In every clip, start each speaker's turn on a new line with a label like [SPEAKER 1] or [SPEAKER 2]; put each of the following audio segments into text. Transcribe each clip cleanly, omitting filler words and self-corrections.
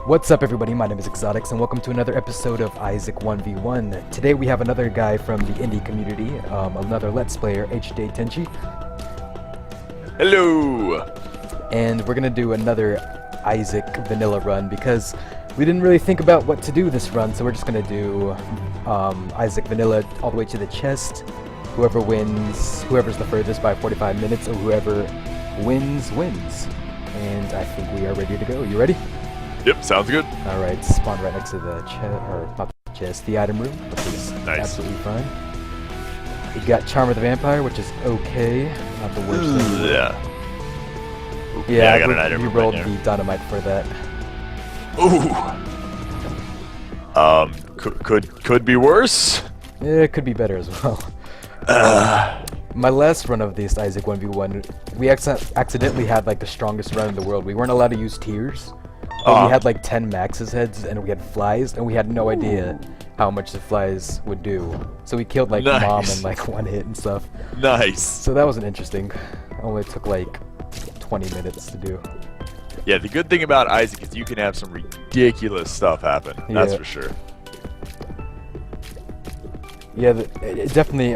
[SPEAKER 1] What's up, everybody? My name is Exotix, and welcome to another episode of Isaac 1v1. Today we have another guy from the indie community, another Let's Player, Tenchi.
[SPEAKER 2] Hello!
[SPEAKER 1] And we're gonna do another Isaac vanilla run because we didn't really think about what to do this run, so we're just gonna do Isaac vanilla all the way to the chest. Whoever wins, whoever's the furthest by 45 minutes, or whoever wins, wins. And I think we are ready to go. You ready?
[SPEAKER 2] Yep, sounds good.
[SPEAKER 1] Alright, spawn right next to the chest, or not the chest, the item room, which is absolutely fine. We got Charm of the Vampire, which is okay, not the worst thing.
[SPEAKER 2] Yeah, I got an item room.
[SPEAKER 1] We rolled the dynamite for that.
[SPEAKER 2] Ooh. Could be worse.
[SPEAKER 1] Yeah, it could be better as well. My last run of this Isaac 1v1, we accidentally had like the strongest run in the world. We weren't allowed to use tiers. But we had like 10 maxes heads, and we had flies, and we had no idea how much the flies would do. So we killed like mom in like one hit and stuff.
[SPEAKER 2] Nice.
[SPEAKER 1] So that wasn't interesting. Only took like 20 minutes to do.
[SPEAKER 2] Yeah, the good thing about Isaac is you can have some ridiculous stuff happen. That's for sure.
[SPEAKER 1] Yeah, it definitely,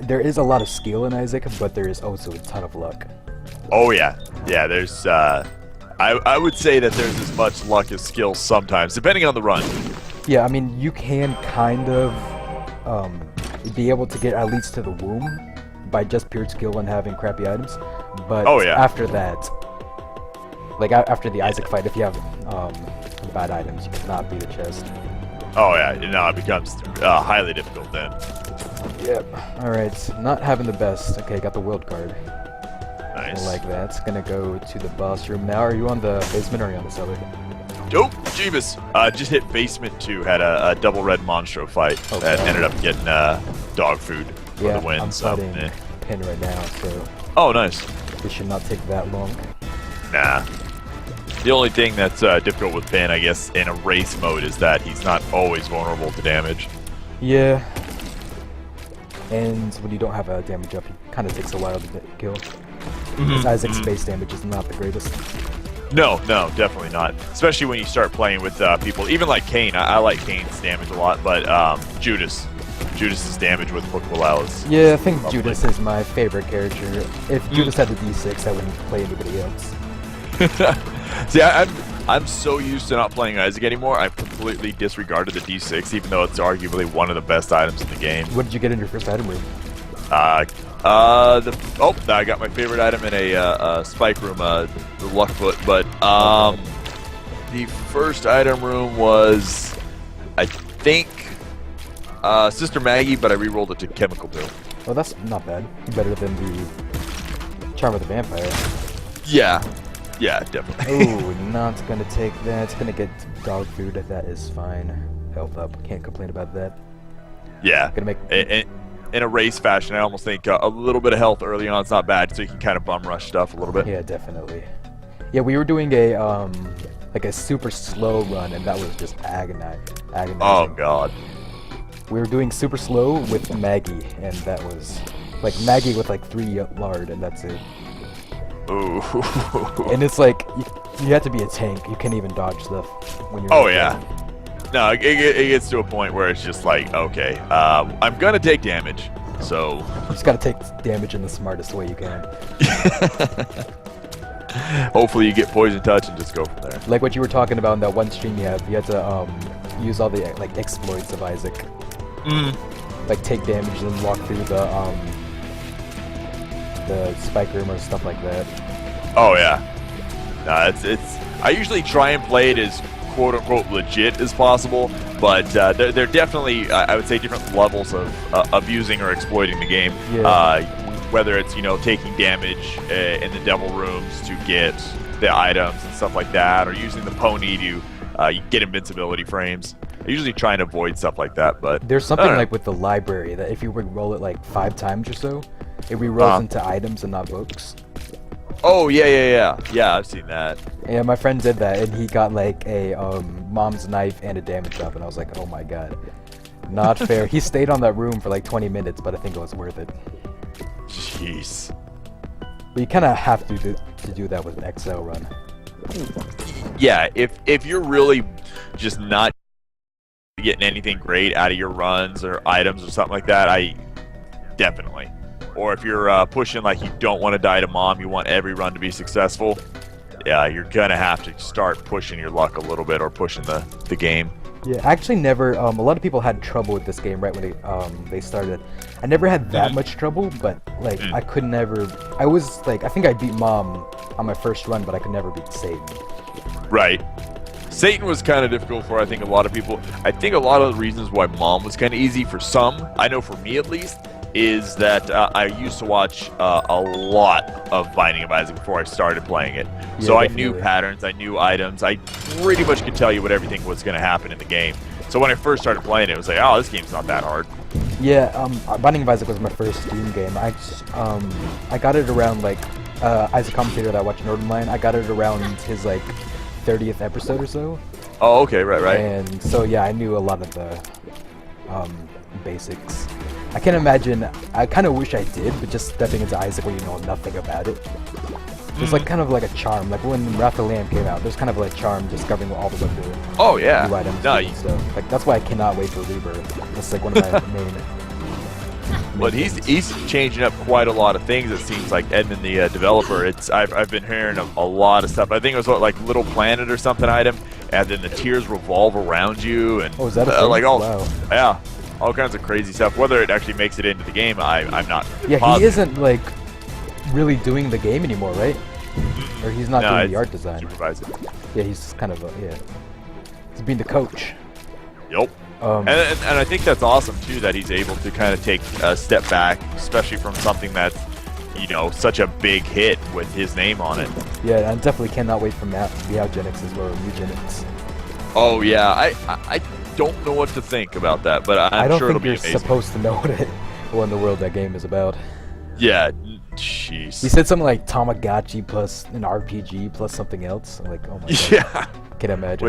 [SPEAKER 1] there is a lot of skill in Isaac, but there is also a ton of luck.
[SPEAKER 2] Oh yeah. Yeah, there's, I would say that there's as much luck as skill sometimes, depending on the run.
[SPEAKER 1] Yeah, I mean, you can kind of be able to get at least to the womb by just pure skill and having crappy items. But after that, like after the Isaac fight, if you have bad items, you cannot beat the chest.
[SPEAKER 2] Oh yeah, no, it becomes highly difficult then.
[SPEAKER 1] Yep. Alright, not having the best. Okay, got the world card.
[SPEAKER 2] Nice.
[SPEAKER 1] Like that. Gonna go to the boss room now. Are you on the basement or are you on the cellar?
[SPEAKER 2] Oh, Jeebus. Just hit basement 2. Had a double red monstro fight that ended up getting dog food for the win.
[SPEAKER 1] I'm fighting Pin right now, so...
[SPEAKER 2] Oh, nice.
[SPEAKER 1] It should not take that long.
[SPEAKER 2] Nah. The only thing that's difficult with Pin, I guess, in a race mode is that he's not always vulnerable to damage.
[SPEAKER 1] Yeah. And when you don't have a damage up, it kind of takes a while to kill. Because Isaac's base damage is not the greatest.
[SPEAKER 2] No, definitely not. Especially when you start playing with people. Even like Kane. I like Kane's damage a lot, but Judas's damage with Hookwill is...
[SPEAKER 1] Yeah, I think Judas is my favorite character. If Judas had the D6, I wouldn't play anybody else.
[SPEAKER 2] See, I'm so used to not playing Isaac anymore, I've completely disregarded the D6, even though it's arguably one of the best items in the game.
[SPEAKER 1] What did you get in your first item room?
[SPEAKER 2] I got my favorite item in a spike room, the luck foot. But the first item room was, I think, Sister Maggie, but I re-rolled it to Chemical Pill.
[SPEAKER 1] Oh, that's not bad. Better than the Charm of the Vampire.
[SPEAKER 2] Yeah, definitely.
[SPEAKER 1] Oh, not gonna take that. It's gonna get dog food. That is fine. Health up. Can't complain about that.
[SPEAKER 2] Yeah.
[SPEAKER 1] Gonna make.
[SPEAKER 2] In a race fashion, I almost think a little bit of health early on is not bad, so you can kind of bum rush stuff a little bit.
[SPEAKER 1] Yeah, definitely. Yeah, we were doing a like a super slow run, and that was just agonizing.
[SPEAKER 2] Oh god.
[SPEAKER 1] We were doing super slow with Maggie, and that was like Maggie with like 3 lard, and that's it.
[SPEAKER 2] Ooh.
[SPEAKER 1] And it's like you have to be a tank. You can't even dodge stuff when you're.
[SPEAKER 2] Oh yeah. No, it gets to a point where it's just like, okay, I'm gonna take damage, so...
[SPEAKER 1] You just gotta take damage in the smartest way you can.
[SPEAKER 2] Hopefully you get poison touch and just go from there.
[SPEAKER 1] Like what you were talking about in that one stream you had to use all the like exploits of Isaac. Like take damage and walk through the spike room or stuff like that.
[SPEAKER 2] Oh yeah. Nah, it's. I usually try and play it as quote-unquote legit as possible, but they're definitely, I would say, different levels of abusing or exploiting the game. Yeah. Whether it's, taking damage in the devil rooms to get the items and stuff like that, or using the pony to get invincibility frames. I usually try and avoid stuff like that, but...
[SPEAKER 1] There's something like with the library that if you roll it like 5 times or so, it re-rolls into items and not books.
[SPEAKER 2] Oh, yeah, I've seen that.
[SPEAKER 1] Yeah, my friend did that, and he got like a mom's knife and a damage up, and I was like, oh my god. Not fair. He stayed on that room for like 20 minutes, but I think it was worth it.
[SPEAKER 2] Jeez.
[SPEAKER 1] But you kind of have to do that with an XL run.
[SPEAKER 2] Yeah, if you're really just not getting anything great out of your runs or items or something like that, I definitely. Or if you're pushing like you don't want to die to mom, you want every run to be successful, yeah, you're gonna have to start pushing your luck a little bit or pushing the game.
[SPEAKER 1] Yeah, I actually never. A lot of people had trouble with this game right when they started. I never had that much trouble, but like I could never. I was like, I think I beat mom on my first run, but I could never beat Satan.
[SPEAKER 2] Right. Satan was kind of difficult for, I think, a lot of people. I think a lot of the reasons why mom was kind of easy for some, I know for me at least, is that I used to watch a lot of Binding of Isaac before I started playing it.
[SPEAKER 1] Yeah,
[SPEAKER 2] So I
[SPEAKER 1] definitely.
[SPEAKER 2] knew patterns, I knew items, I pretty much could tell you what everything was going to happen in the game. So when I first started playing it, it was like, oh, this game's not that hard.
[SPEAKER 1] Yeah, Binding of Isaac was my first Steam game. I got it around like Isaac commentator that I watched Northernlion. I got it around his like 30th episode or so.
[SPEAKER 2] Oh, okay, right.
[SPEAKER 1] And so yeah, I knew a lot of the basics. I can't imagine. I kind of wish I did, but just stepping into Isaac when you know nothing about it. It's like kind of like a charm. Like when Wrath of the Lamb came out, there's kind of like a charm discovering all the new
[SPEAKER 2] Oh, yeah.
[SPEAKER 1] items
[SPEAKER 2] No,
[SPEAKER 1] and stuff. Like that's why I cannot wait for Rebirth. That's like one of my main.
[SPEAKER 2] But he's changing up quite a lot of things. It seems like Edmund, the developer. I've been hearing a lot of stuff. I think it was what, like Little Planet or something item, and then the tiers revolve around you, and
[SPEAKER 1] Oh, is that a thing?
[SPEAKER 2] like all
[SPEAKER 1] Wow.
[SPEAKER 2] yeah, all kinds of crazy stuff. Whether it actually makes it into the game, I'm not.
[SPEAKER 1] Yeah,
[SPEAKER 2] positive.
[SPEAKER 1] he isn't like really doing the game anymore, right? Or he's not
[SPEAKER 2] No,
[SPEAKER 1] doing
[SPEAKER 2] it's
[SPEAKER 1] the art design.
[SPEAKER 2] supervising.
[SPEAKER 1] Yeah, he's kind of he's being the coach.
[SPEAKER 2] Yep. And I think that's awesome too that he's able to kind of take a step back, especially from something that's, you know, such a big hit with his name on it.
[SPEAKER 1] Yeah, I definitely cannot wait for Meowgenics as well, Eugenics.
[SPEAKER 2] Oh yeah, I don't know what to think about that, but
[SPEAKER 1] I
[SPEAKER 2] I'm
[SPEAKER 1] don't
[SPEAKER 2] sure it'll
[SPEAKER 1] think
[SPEAKER 2] be
[SPEAKER 1] you're
[SPEAKER 2] amazing.
[SPEAKER 1] supposed to know what in the world that game is about.
[SPEAKER 2] Yeah,
[SPEAKER 1] He
[SPEAKER 2] jeez.
[SPEAKER 1] said something like Tamagotchi plus an RPG plus something else. I'm like, oh my god,
[SPEAKER 2] Yeah,
[SPEAKER 1] can't imagine.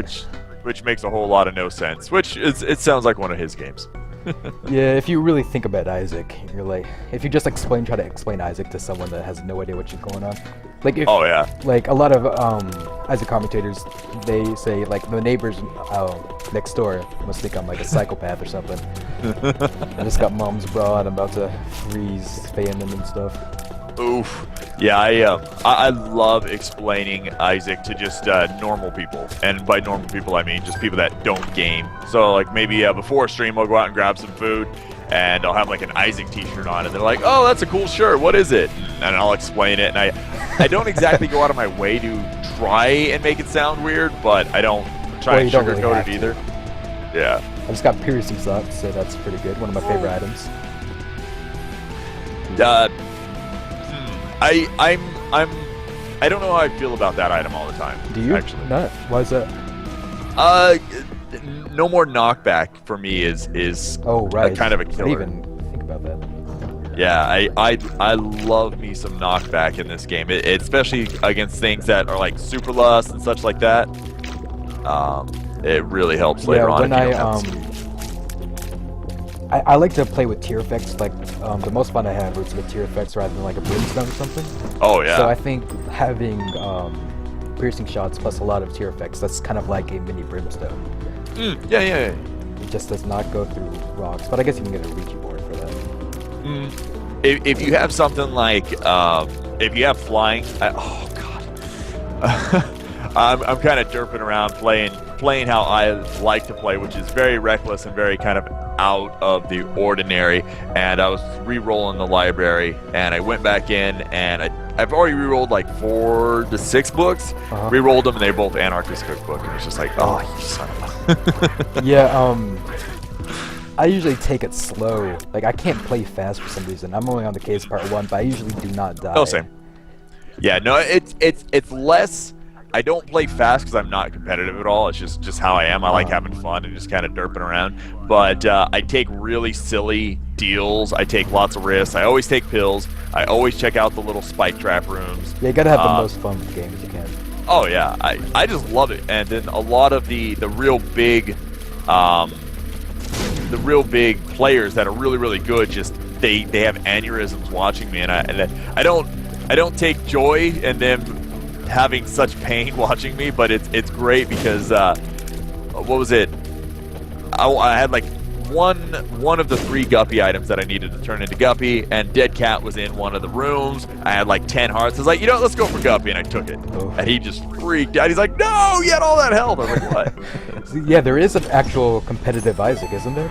[SPEAKER 2] which makes a whole lot of no sense. Which it sounds like one of his games.
[SPEAKER 1] Yeah, if you really think about Isaac, you're like, if you just try to explain Isaac to someone that has no idea what's going on, like if,
[SPEAKER 2] Oh yeah.
[SPEAKER 1] like a lot of Isaac commentators, they say like the neighbors next door must think I'm like a psychopath or something. I just got mom's bra and I'm about to freeze famine and stuff.
[SPEAKER 2] Oof. Yeah, I love explaining Isaac to just normal people, and by normal people I mean just people that don't game. So like maybe before a stream I'll go out and grab some food, and I'll have like an Isaac t-shirt on, and they're like, "Oh, that's a cool shirt. What is it?" And I'll explain it, and I don't exactly go out of my way to try and make it sound weird, but I don't try
[SPEAKER 1] Well,
[SPEAKER 2] and
[SPEAKER 1] you don't really
[SPEAKER 2] sugarcoat
[SPEAKER 1] have
[SPEAKER 2] it
[SPEAKER 1] to.
[SPEAKER 2] either. Yeah.
[SPEAKER 1] I just got piercing socks, so that's pretty good. One of my favorite items.
[SPEAKER 2] I don't know how I feel about that item all the time.
[SPEAKER 1] Do you?
[SPEAKER 2] Actually.
[SPEAKER 1] Not. Why is that?
[SPEAKER 2] No more knockback for me is
[SPEAKER 1] Oh right.
[SPEAKER 2] kind of a
[SPEAKER 1] I didn't
[SPEAKER 2] killer.
[SPEAKER 1] even think about that.
[SPEAKER 2] Yeah, I love me some knockback in this game, especially against things that are like super lust and such like that. It really helps later on.
[SPEAKER 1] When
[SPEAKER 2] if you don't have
[SPEAKER 1] I like to play with tear effects. Like the most fun I have is with tear effects rather than like a brimstone or something.
[SPEAKER 2] Oh yeah.
[SPEAKER 1] So I think having piercing shots plus a lot of tear effects, that's kind of like a mini brimstone.
[SPEAKER 2] Yeah.
[SPEAKER 1] It just does not go through rocks, but I guess you can get a Ouija board for that.
[SPEAKER 2] If you have something like if you have flying, oh god, I'm kind of derping around playing how I like to play, which is very reckless and very kind of out of the ordinary. And I was re-rolling the library, and I went back in, and I've already re-rolled like 4 to 6 books. Re-rolled them, and they're both Anarchist Cookbook, and it's just like, oh, you son of a...
[SPEAKER 1] Yeah, I usually take it slow. Like I can't play fast for some reason. I'm only on the case part 1, but I usually do not die.
[SPEAKER 2] Oh, same. Yeah, no, it's less. I don't play fast because I'm not competitive at all. It's just how I am. I like having fun and just kind of derping around. But I take really silly deals. I take lots of risks. I always take pills. I always check out the little spike trap rooms.
[SPEAKER 1] Yeah, you gotta have the most fun with games you can.
[SPEAKER 2] Oh yeah, I just love it. And then a lot of the real big players that are really good, just they have aneurysms watching me, and I don't take joy in them having such pain watching me, but it's great because what was it? I had like one of the 3 Guppy items that I needed to turn into Guppy, and Dead Cat was in one of the rooms. I had like 10 hearts. I was like, you know what, let's go for Guppy, and I took it.
[SPEAKER 1] Oh.
[SPEAKER 2] And he just freaked out. He's like, no, you had all that health. I was like, what?
[SPEAKER 1] Yeah, there is an actual competitive Isaac, isn't there?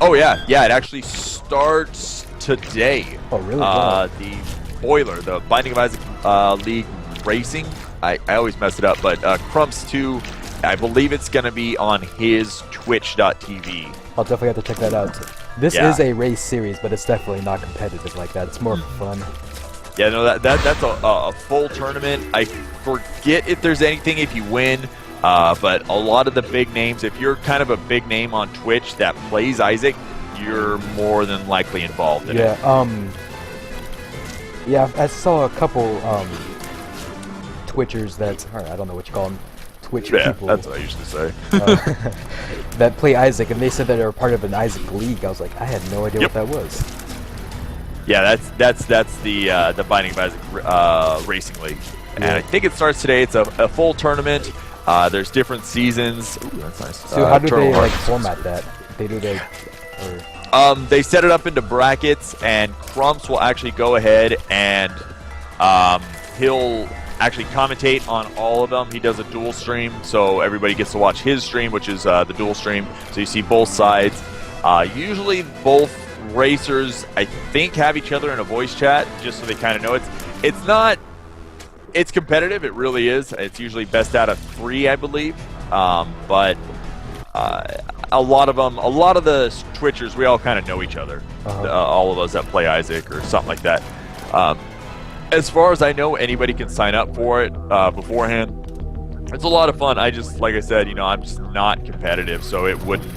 [SPEAKER 2] Oh yeah, it actually starts today.
[SPEAKER 1] Oh really? Wow.
[SPEAKER 2] The Boiler, the Binding of Isaac League Racing. I always mess it up, but Crumps 2, I believe it's going to be on his Twitch.tv.
[SPEAKER 1] I'll definitely have to check that out. This is a race series, but it's definitely not competitive like that. It's more fun.
[SPEAKER 2] Yeah, no, that's a full tournament. I forget if there's anything if you win, but a lot of the big names, if you're kind of a big name on Twitch that plays Isaac, you're more than likely involved in it.
[SPEAKER 1] Yeah, I saw a couple Twitchers that, or I don't know what you call them, Twitch people.
[SPEAKER 2] That's what I used to say.
[SPEAKER 1] That play Isaac, and they said that they were part of an Isaac League. I was like, I had no idea what that was.
[SPEAKER 2] Yeah, that's the Binding of Isaac Racing League, and I think it starts today. It's a full tournament. There's different seasons. Ooh, that's nice.
[SPEAKER 1] So how do they like format that? They do they, or
[SPEAKER 2] they set it up into brackets, and Crumps will actually go ahead and he'll actually commentate on all of them. He does a dual stream, so everybody gets to watch his stream, which is the dual stream. So you see both sides. Usually both racers, I think, have each other in a voice chat, just so they kind of know it's not. It's competitive. It really is. It's usually best out of 3, I believe. But a lot of the Twitchers, we all kind of know each other. All of us that play Isaac or something like that. As far as I know, anybody can sign up for it beforehand. It's a lot of fun. I just, like I said, I'm just not competitive, so it wouldn't.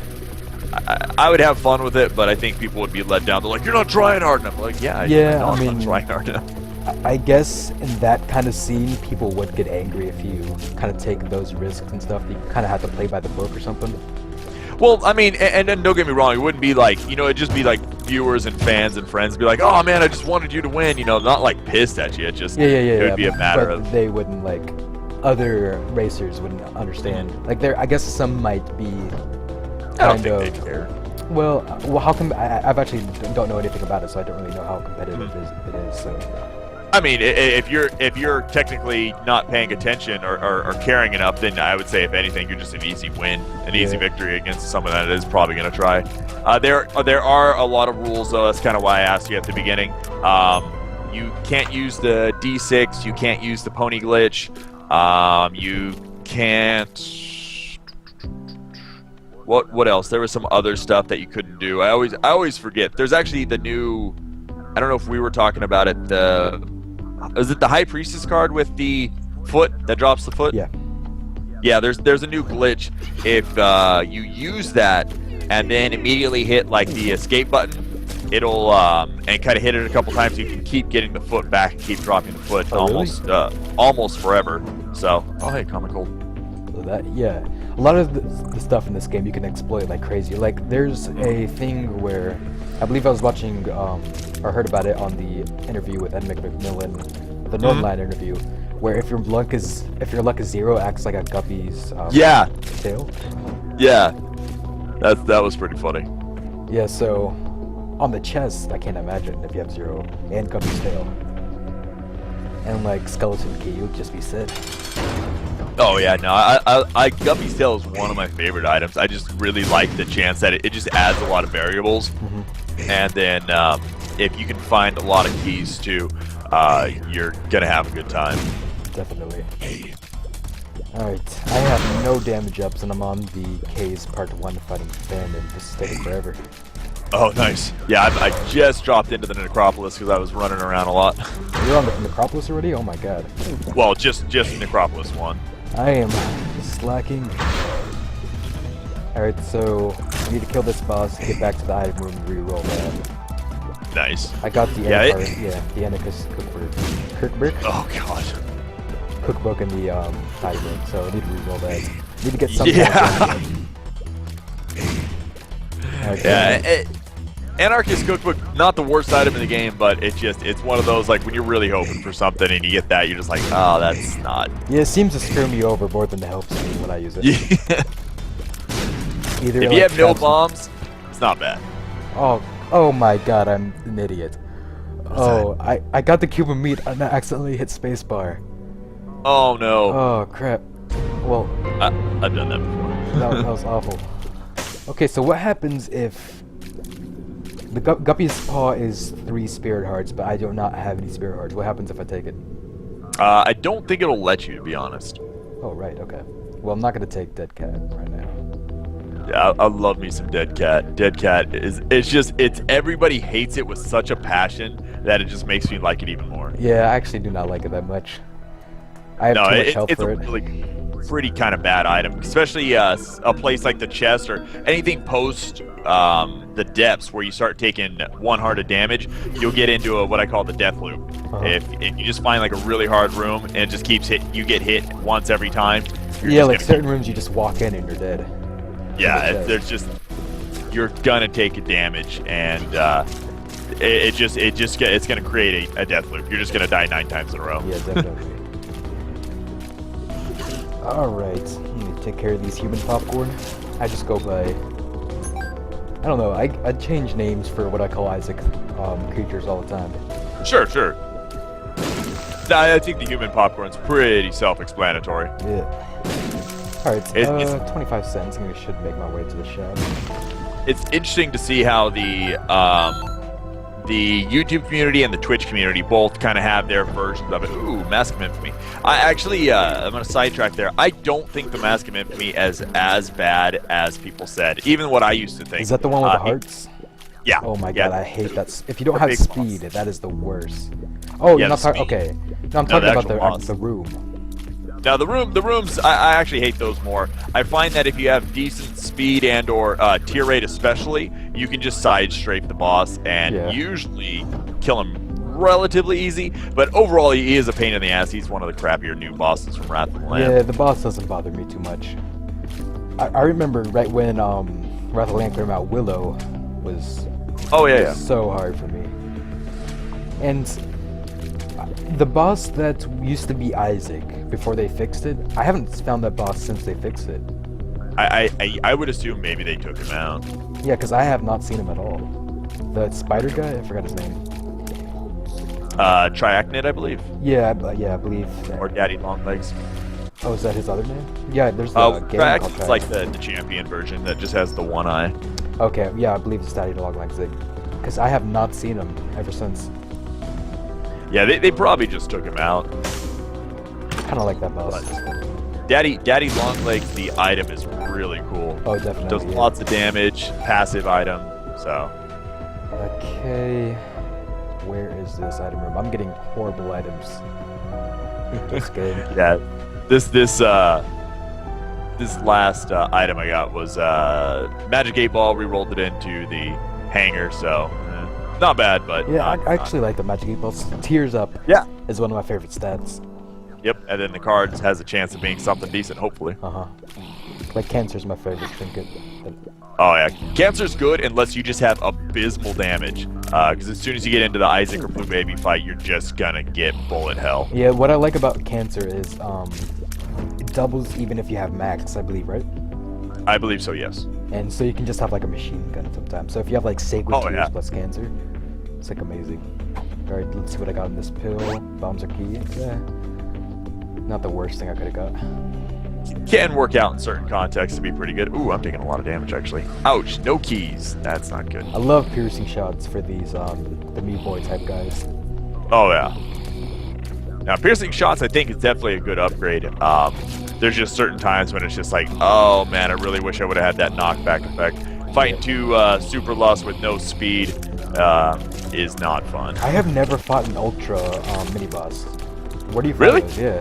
[SPEAKER 2] I would have fun with it, but I think people would be let down. They're like, "You're not trying hard enough." I'm like, yeah, I know I'm not trying hard enough.
[SPEAKER 1] I guess in that kind of scene, people would get angry if you kind of take those risks and stuff. You kind of have to play by the book or something.
[SPEAKER 2] Well, I mean, and then don't get me wrong, it wouldn't be like, it'd just be like viewers and fans and friends be like, "Oh man, I just wanted you to win," not like pissed at you. It just it would be a matter of
[SPEAKER 1] they wouldn't like other racers wouldn't understand. Like I guess some might be.
[SPEAKER 2] I don't think they care.
[SPEAKER 1] Well, how come I've actually don't know anything about it, so I don't really know how competitive it is. So.
[SPEAKER 2] I mean, if you're technically not paying attention or caring enough, then I would say, if anything, you're just an easy win, an easy victory against someone that is probably going to try. There are a lot of rules, though. That's kind of why I asked you at the beginning. You can't use the D6. You can't use the pony glitch. You can't. What else? There was some other stuff that you couldn't do. I always forget. There's actually the new. I don't know if we were talking about it. Is it the High Priestess card with the foot that drops the foot?
[SPEAKER 1] Yeah.
[SPEAKER 2] Yeah, there's a new glitch. If you use that and then immediately hit like the escape button, it'll and kind of hit it a couple times. You can keep getting the foot back and keep dropping the foot almost forever. So, hey, Comic Cold.
[SPEAKER 1] A lot of the stuff in this game you can exploit like crazy. Like there's a thing where I believe I was watching or heard about it on the interview with Ed McMillan, the Northline interview, where if your luck is 0, it acts like a guppy's tail.
[SPEAKER 2] Yeah, that was pretty funny.
[SPEAKER 1] Yeah, so on the chest, I can't imagine if you have 0 and guppy's tail, and like skeleton key, you would just be set.
[SPEAKER 2] Oh yeah, no, I Guppy's tail is one of my favorite items. I just really like the chance that it just adds a lot of variables, and then if you can find a lot of keys too, you're gonna have a good time.
[SPEAKER 1] Definitely. Alright, I have no damage ups and I'm on the K's part 1 fighting Bandit. This is taking forever.
[SPEAKER 2] Oh, nice. Yeah, I just dropped into the Necropolis because I was running around a lot.
[SPEAKER 1] You're on the Necropolis already? Oh my god.
[SPEAKER 2] Well, just Necropolis 1.
[SPEAKER 1] I am slacking. Alright, so we need to kill this boss, get back to the item room, and re-roll that.
[SPEAKER 2] Nice.
[SPEAKER 1] I got the the Anarchist cookbook.
[SPEAKER 2] Oh god.
[SPEAKER 1] Cookbook in the item room, so I need to re-roll that. Need to get something.
[SPEAKER 2] Yeah. Anarchist Cookbook, not the worst item in the game, but it's one of those, like, when you're really hoping for something and you get that, you're just like, oh, that's not.
[SPEAKER 1] Yeah, it seems to screw me over more than it helps me when I use it.
[SPEAKER 2] Yeah.
[SPEAKER 1] Either
[SPEAKER 2] If you have no bombs, it's not bad.
[SPEAKER 1] Oh my god, I'm an idiot. I got the Cuban meat and I accidentally hit spacebar.
[SPEAKER 2] Oh no.
[SPEAKER 1] Oh crap. Well,
[SPEAKER 2] I've done that before.
[SPEAKER 1] that was awful. Okay, so what happens if the Guppy's Paw is 3 spirit hearts, but I do not have any spirit hearts? What happens if I take it?
[SPEAKER 2] I don't think it'll let you, to be honest.
[SPEAKER 1] Oh right, okay. Well, I'm not gonna take Dead Cat right now.
[SPEAKER 2] Yeah, I love me some Dead Cat. Dead Cat it's everybody hates it with such a passion that it just makes me like it even more.
[SPEAKER 1] Yeah, I actually do not like it that much. I have too much health
[SPEAKER 2] it's
[SPEAKER 1] for
[SPEAKER 2] a
[SPEAKER 1] it.
[SPEAKER 2] really pretty kind of bad item, especially a place like the chest or anything post the depths where you start taking 1 heart of damage. You'll get into what I call the death loop. If you just find like a really hard room and it just keeps you get hit once every time.
[SPEAKER 1] Yeah, like certain rooms you just walk in and you're dead.
[SPEAKER 2] Yeah, you're gonna take a damage, and it's gonna create a death loop. You're just gonna die 9 times in a row.
[SPEAKER 1] Yeah, definitely. Alright, let me take care of these human popcorn. I just go by... I don't know, I change names for what I call Isaac creatures all the time.
[SPEAKER 2] Sure. I think the human popcorn's pretty self-explanatory.
[SPEAKER 1] Yeah. Alright, 25 cents, and I should make my way to the shop.
[SPEAKER 2] It's interesting to see how the YouTube community and the Twitch community both kind of have their versions of it. Ooh, Mask of Infamy. I'm going to sidetrack there. I don't think the Mask of Infamy is as bad as people said, even what I used to think.
[SPEAKER 1] Is that the one with the hearts?
[SPEAKER 2] Yeah.
[SPEAKER 1] Oh my god, I hate that. If you don't
[SPEAKER 2] the
[SPEAKER 1] have
[SPEAKER 2] big
[SPEAKER 1] speed,
[SPEAKER 2] boss.
[SPEAKER 1] that is the worst. Oh, you're not talking... Okay. No, I'm talking about
[SPEAKER 2] boss.
[SPEAKER 1] the room.
[SPEAKER 2] Now the rooms, I actually hate those more. I find that if you have decent speed and or tier rate especially, you can just side strafe the boss and usually kill him relatively easy. But overall, he is a pain in the ass. He's one of the crappier new bosses from Wrath of the Lamb.
[SPEAKER 1] Yeah, the boss doesn't bother me too much. I remember right when Wrath of the Lamb came out, Willow was so hard for me. And the boss that used to be Isaac before they fixed it, I haven't found that boss since they fixed it.
[SPEAKER 2] I would assume maybe they took him out.
[SPEAKER 1] Yeah, because I have not seen him at all. The spider guy, I forgot his name.
[SPEAKER 2] Triachnid, I believe.
[SPEAKER 1] Yeah, I believe.
[SPEAKER 2] Or Daddy Longlegs.
[SPEAKER 1] Oh, is that his other name? Yeah, there's the game called Triachnid.
[SPEAKER 2] It's like the champion version that just has the one eye.
[SPEAKER 1] Okay, yeah, I believe it's Daddy Longlegs. Because I have not seen him ever since.
[SPEAKER 2] Yeah, they probably just took him out.
[SPEAKER 1] Kind of like that boss.
[SPEAKER 2] Daddy Longlegs, the item is really cool.
[SPEAKER 1] Oh, definitely.
[SPEAKER 2] Does lots of damage, passive item, so.
[SPEAKER 1] Okay. Where is this item room? I'm getting horrible items. That's good.
[SPEAKER 2] Yeah. This last item I got was Magic 8 Ball, re-rolled it into the hanger, so not bad, but
[SPEAKER 1] yeah, I actually like the Magic 8 Balls. Tears Up is one of my favorite stats.
[SPEAKER 2] Yep, and then the cards has a chance of being something decent, hopefully.
[SPEAKER 1] Like Cancer's my favorite trinket.
[SPEAKER 2] Oh yeah, Cancer's good unless you just have abysmal damage. Because as soon as you get into the Isaac or Blue Baby fight, you're just gonna get bullet hell.
[SPEAKER 1] Yeah, what I like about Cancer is it doubles even if you have max, I believe, right?
[SPEAKER 2] I believe so, yes.
[SPEAKER 1] And so you can just have like a machine gun sometimes. So if you have like Sacred Tears plus Cancer, it's like amazing. Alright, let's see what I got in this pill. Bombs are key. Yeah. Not the worst thing I could have got.
[SPEAKER 2] Can work out in certain contexts to be pretty good. Ooh, I'm taking a lot of damage actually. Ouch, no keys. That's not good.
[SPEAKER 1] I love piercing shots for these the Meat Boy type guys.
[SPEAKER 2] Oh yeah. Now piercing shots I think is definitely a good upgrade. There's just certain times when it's just like, oh man, I really wish I would have had that knockback effect. Fighting two Super Lust with no speed is not fun.
[SPEAKER 1] I have never fought an Ultra mini boss. What do you fight
[SPEAKER 2] really?
[SPEAKER 1] with? Yeah.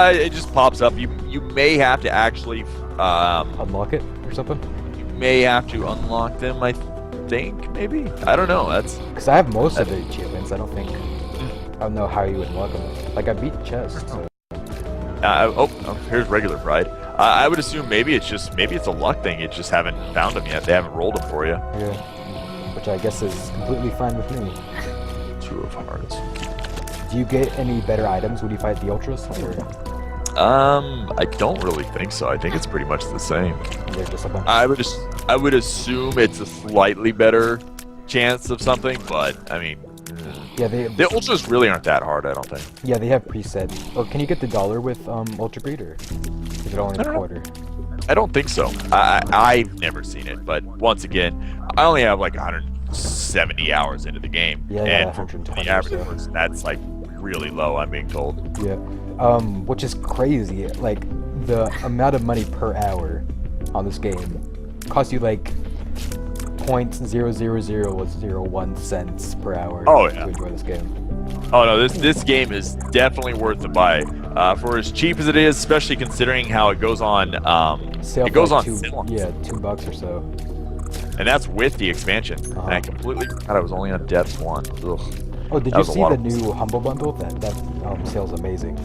[SPEAKER 2] It just pops up. You may have to actually
[SPEAKER 1] unlock it or something.
[SPEAKER 2] You may have to unlock them. I think maybe. I don't know. That's
[SPEAKER 1] because I have most of the achievements. I don't know how you would unlock them. Like I beat chest. So.
[SPEAKER 2] Here's regular pride. I would assume maybe it's a luck thing. You just haven't found them yet. They haven't rolled them for you.
[SPEAKER 1] Yeah. which I guess is completely fine with me.
[SPEAKER 2] 2 of hearts.
[SPEAKER 1] Do you get any better items when you fight the Ultras? Or
[SPEAKER 2] I don't really think so. I think it's pretty much the same.
[SPEAKER 1] they're just a bunch
[SPEAKER 2] I would assume it's a slightly better chance of something, but I mean,
[SPEAKER 1] yeah,
[SPEAKER 2] the ultras really aren't that hard. I don't think.
[SPEAKER 1] yeah, they have preset. Or can you get the dollar with Ultra Greed, or is it only
[SPEAKER 2] I
[SPEAKER 1] the
[SPEAKER 2] don't know.
[SPEAKER 1] quarter?
[SPEAKER 2] I don't think so. I've never seen it, but once again, I only have like 170 hours into the game,
[SPEAKER 1] Yeah,
[SPEAKER 2] and for
[SPEAKER 1] 120
[SPEAKER 2] the
[SPEAKER 1] or
[SPEAKER 2] average
[SPEAKER 1] so.
[SPEAKER 2] person, that's like really low. I'm being told.
[SPEAKER 1] Yeah, which is crazy. Like the amount of money per hour on this game costs you like 0.00001 cents per hour
[SPEAKER 2] Oh, yeah.
[SPEAKER 1] to enjoy this game.
[SPEAKER 2] Oh no, this game is definitely worth the buy for as cheap as it is, especially considering how it goes on.
[SPEAKER 1] Sale
[SPEAKER 2] It
[SPEAKER 1] for
[SPEAKER 2] goes
[SPEAKER 1] like
[SPEAKER 2] on sale,
[SPEAKER 1] $2 or so.
[SPEAKER 2] and that's with the expansion. And I completely forgot I was only on Depths 1. Ugh.
[SPEAKER 1] Oh, did
[SPEAKER 2] That
[SPEAKER 1] you
[SPEAKER 2] was a
[SPEAKER 1] see
[SPEAKER 2] lot
[SPEAKER 1] the
[SPEAKER 2] of-
[SPEAKER 1] new Humble Bundle? That sale's amazing.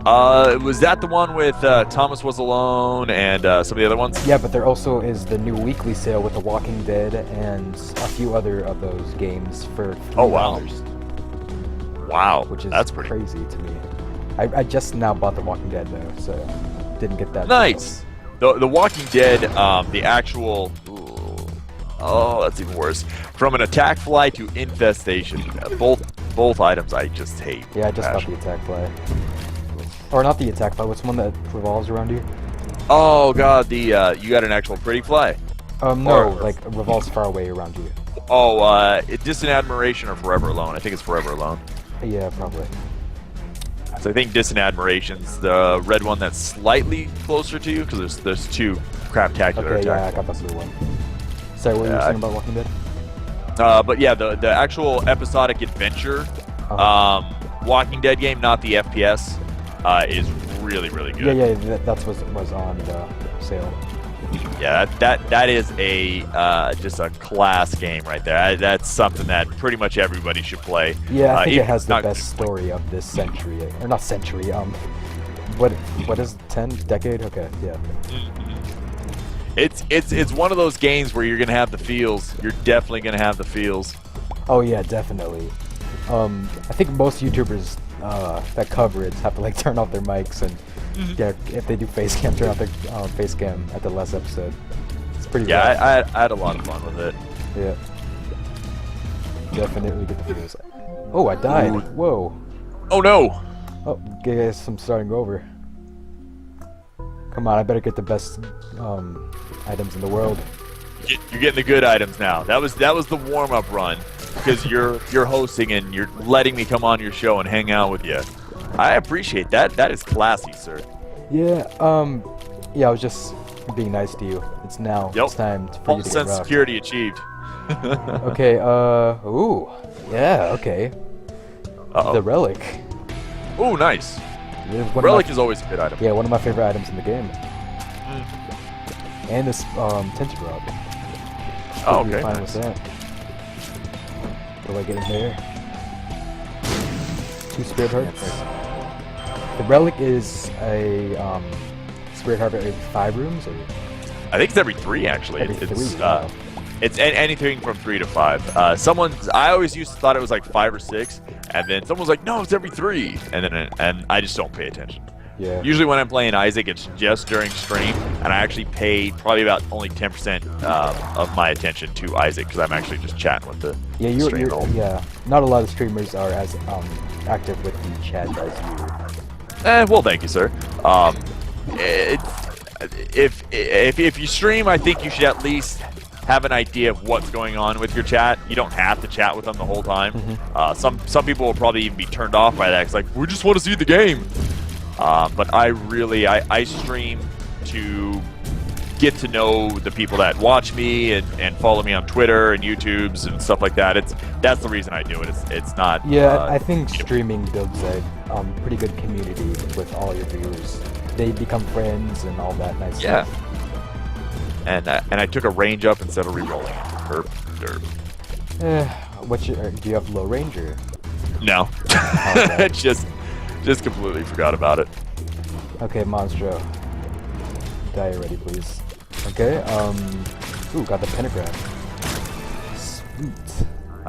[SPEAKER 2] Was that the one with Thomas Was Alone and some of the other ones?
[SPEAKER 1] Yeah, but there also is the new weekly sale with The Walking Dead and a few other of those games for $3.
[SPEAKER 2] Oh, wow. Wow,
[SPEAKER 1] Which is
[SPEAKER 2] that's pretty
[SPEAKER 1] crazy to me. I just now bought The Walking Dead though, so didn't get that.
[SPEAKER 2] nice. The Walking Dead, the actual. Oh, that's even worse. From an attack fly to infestation, both items I just hate.
[SPEAKER 1] Yeah, I just got the attack fly. Or not the attack fly. What's the one that revolves around you?
[SPEAKER 2] Oh god, the you got an actual pretty fly.
[SPEAKER 1] No,
[SPEAKER 2] Or-
[SPEAKER 1] like revolves far away around you.
[SPEAKER 2] Oh, Distant Admiration or Forever Alone. I think it's Forever Alone.
[SPEAKER 1] Yeah, probably.
[SPEAKER 2] So I think Distant Admiration's the red one that's slightly closer to you because there's 2 craptacular
[SPEAKER 1] Okay, yeah, I
[SPEAKER 2] attacks.
[SPEAKER 1] got the blue one. Sorry, what were you
[SPEAKER 2] Yeah,
[SPEAKER 1] saying about Walking Dead?
[SPEAKER 2] But yeah, the actual episodic adventure Walking Dead game, not the FPS, is really good.
[SPEAKER 1] Yeah, that's what was on the sale.
[SPEAKER 2] Yeah, that is a just a class game right there. That's something that pretty much everybody should play.
[SPEAKER 1] Yeah, I think
[SPEAKER 2] even
[SPEAKER 1] it has
[SPEAKER 2] if
[SPEAKER 1] the
[SPEAKER 2] not-
[SPEAKER 1] best story of this century, or not century. What is 10 decade? Okay, yeah.
[SPEAKER 2] It's one of those games where you're gonna have the feels. You're definitely gonna have the feels.
[SPEAKER 1] Oh yeah, definitely. I think most YouTubers that cover it have to like turn off their mics and yeah, if they do face cam, turn off their face cam at the last episode. It's pretty.
[SPEAKER 2] Yeah,
[SPEAKER 1] rough.
[SPEAKER 2] I had a lot of fun with it.
[SPEAKER 1] Yeah. Definitely get the feels. Oh, I died.
[SPEAKER 2] Ooh.
[SPEAKER 1] Whoa.
[SPEAKER 2] Oh no!
[SPEAKER 1] Oh, guess I'm starting over. Come on, I better get the best items in the world.
[SPEAKER 2] You're getting the good items now. That was the warm up run because you're hosting and you're letting me come on your show and hang out with you. I appreciate that. That is classy, sir.
[SPEAKER 1] Yeah, yeah, I was just being nice to you. It's now.
[SPEAKER 2] Yep.
[SPEAKER 1] It's time for you
[SPEAKER 2] False
[SPEAKER 1] to get
[SPEAKER 2] sense
[SPEAKER 1] roughed.
[SPEAKER 2] security achieved.
[SPEAKER 1] Okay, ooh. Yeah, okay.
[SPEAKER 2] Uh-oh.
[SPEAKER 1] The relic.
[SPEAKER 2] Ooh, nice.
[SPEAKER 1] Yeah, one of
[SPEAKER 2] Relic
[SPEAKER 1] my-
[SPEAKER 2] is always a good item.
[SPEAKER 1] Yeah, one of my favorite items in the game. And this Tenchi rod.
[SPEAKER 2] Oh,
[SPEAKER 1] Be
[SPEAKER 2] okay.
[SPEAKER 1] fine
[SPEAKER 2] Nice.
[SPEAKER 1] with that. Do I get in there? 2 spirit hearts. The relic is a spirit heart every 5 rooms, or
[SPEAKER 2] I think it's every 3 actually.
[SPEAKER 1] every
[SPEAKER 2] It's
[SPEAKER 1] 3. Wow.
[SPEAKER 2] it's anything from 3 to 5. I always used to thought it was like 5 or 6, and then someone was like, no, it's every 3, and I just don't pay attention.
[SPEAKER 1] Yeah.
[SPEAKER 2] Usually when I'm playing Isaac, it's just during stream, and I actually pay probably about only 10% of my attention to Isaac because I'm actually just chatting with the
[SPEAKER 1] Yeah, you're
[SPEAKER 2] stream.
[SPEAKER 1] yeah. Not a lot of streamers are as active with the chat as you.
[SPEAKER 2] Well, thank you, sir. If you stream, I think you should at least have an idea of what's going on with your chat. You don't have to chat with them the whole time. Some people will probably even be turned off by that. It's like, we just want to see the game. But I stream to get to know the people that watch me and follow me on Twitter and YouTubes and stuff like that. That's the reason I do it. It's not.
[SPEAKER 1] Yeah, I think streaming builds a pretty good community with all your viewers. They become friends and all that nice
[SPEAKER 2] Yeah.
[SPEAKER 1] stuff.
[SPEAKER 2] And I took a range up instead of re-rolling it. Herp, derp.
[SPEAKER 1] Do you have low range or?
[SPEAKER 2] No.
[SPEAKER 1] Okay.
[SPEAKER 2] just completely forgot about it.
[SPEAKER 1] Okay, Monstro. Die already, please. Okay, ooh, got the pentagram.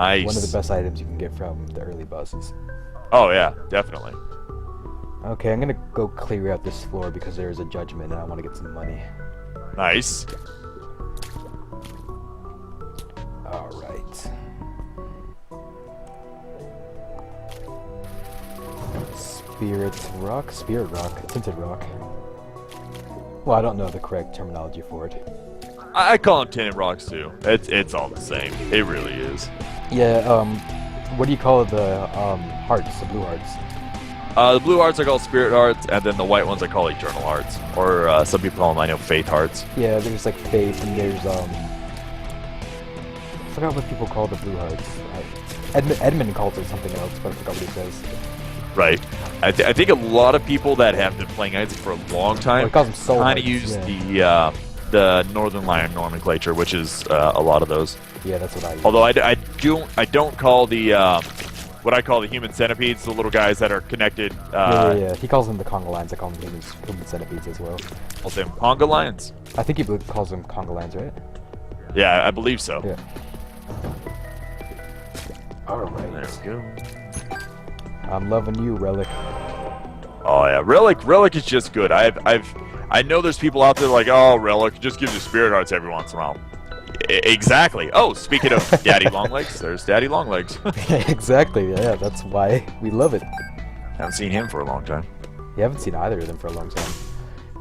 [SPEAKER 2] Nice.
[SPEAKER 1] One of the best items you can get from the early bosses.
[SPEAKER 2] Oh yeah, definitely.
[SPEAKER 1] Okay, I'm gonna go clear out this floor because there is a judgment and I want to get some money.
[SPEAKER 2] Nice.
[SPEAKER 1] Alright. Spirit rock? Spirit rock. Tinted rock. Well, I don't know the correct terminology for it.
[SPEAKER 2] I call them tinted rocks too. It's all the same. It really is.
[SPEAKER 1] Yeah, what do you call the hearts, the blue hearts?
[SPEAKER 2] The blue hearts I call spirit hearts, and then the white ones I call eternal hearts. Or some people call them, I know, faith hearts.
[SPEAKER 1] Yeah, there's like faith, and there's I forgot what people call the blue hearts. Edmund calls it something else, but I forgot what he says.
[SPEAKER 2] Right. I think a lot of people that have been playing Isaac for a long time
[SPEAKER 1] he calls them soul
[SPEAKER 2] kind of
[SPEAKER 1] hearts,
[SPEAKER 2] use the Northern Lion nomenclature, which is a lot of those.
[SPEAKER 1] Yeah, that's what I use.
[SPEAKER 2] Although I don't call the what I call the human centipedes, the little guys that are connected.
[SPEAKER 1] Yeah. He calls them the conga lines. I call them human centipedes as well.
[SPEAKER 2] Calls them conga lions.
[SPEAKER 1] I think he calls them conga lines, right?
[SPEAKER 2] Yeah, I believe so.
[SPEAKER 1] Yeah. Alright.
[SPEAKER 2] There we go.
[SPEAKER 1] I'm loving you, Relic.
[SPEAKER 2] Oh yeah, Relic is just good. I know there's people out there like, oh, Relic just gives you spirit hearts every once in a while. Exactly. Oh, speaking of Daddy Longlegs, there's Daddy Longlegs.
[SPEAKER 1] Exactly. Yeah, that's why we love it.
[SPEAKER 2] Haven't seen him for a long time.
[SPEAKER 1] You haven't seen either of them for a long time.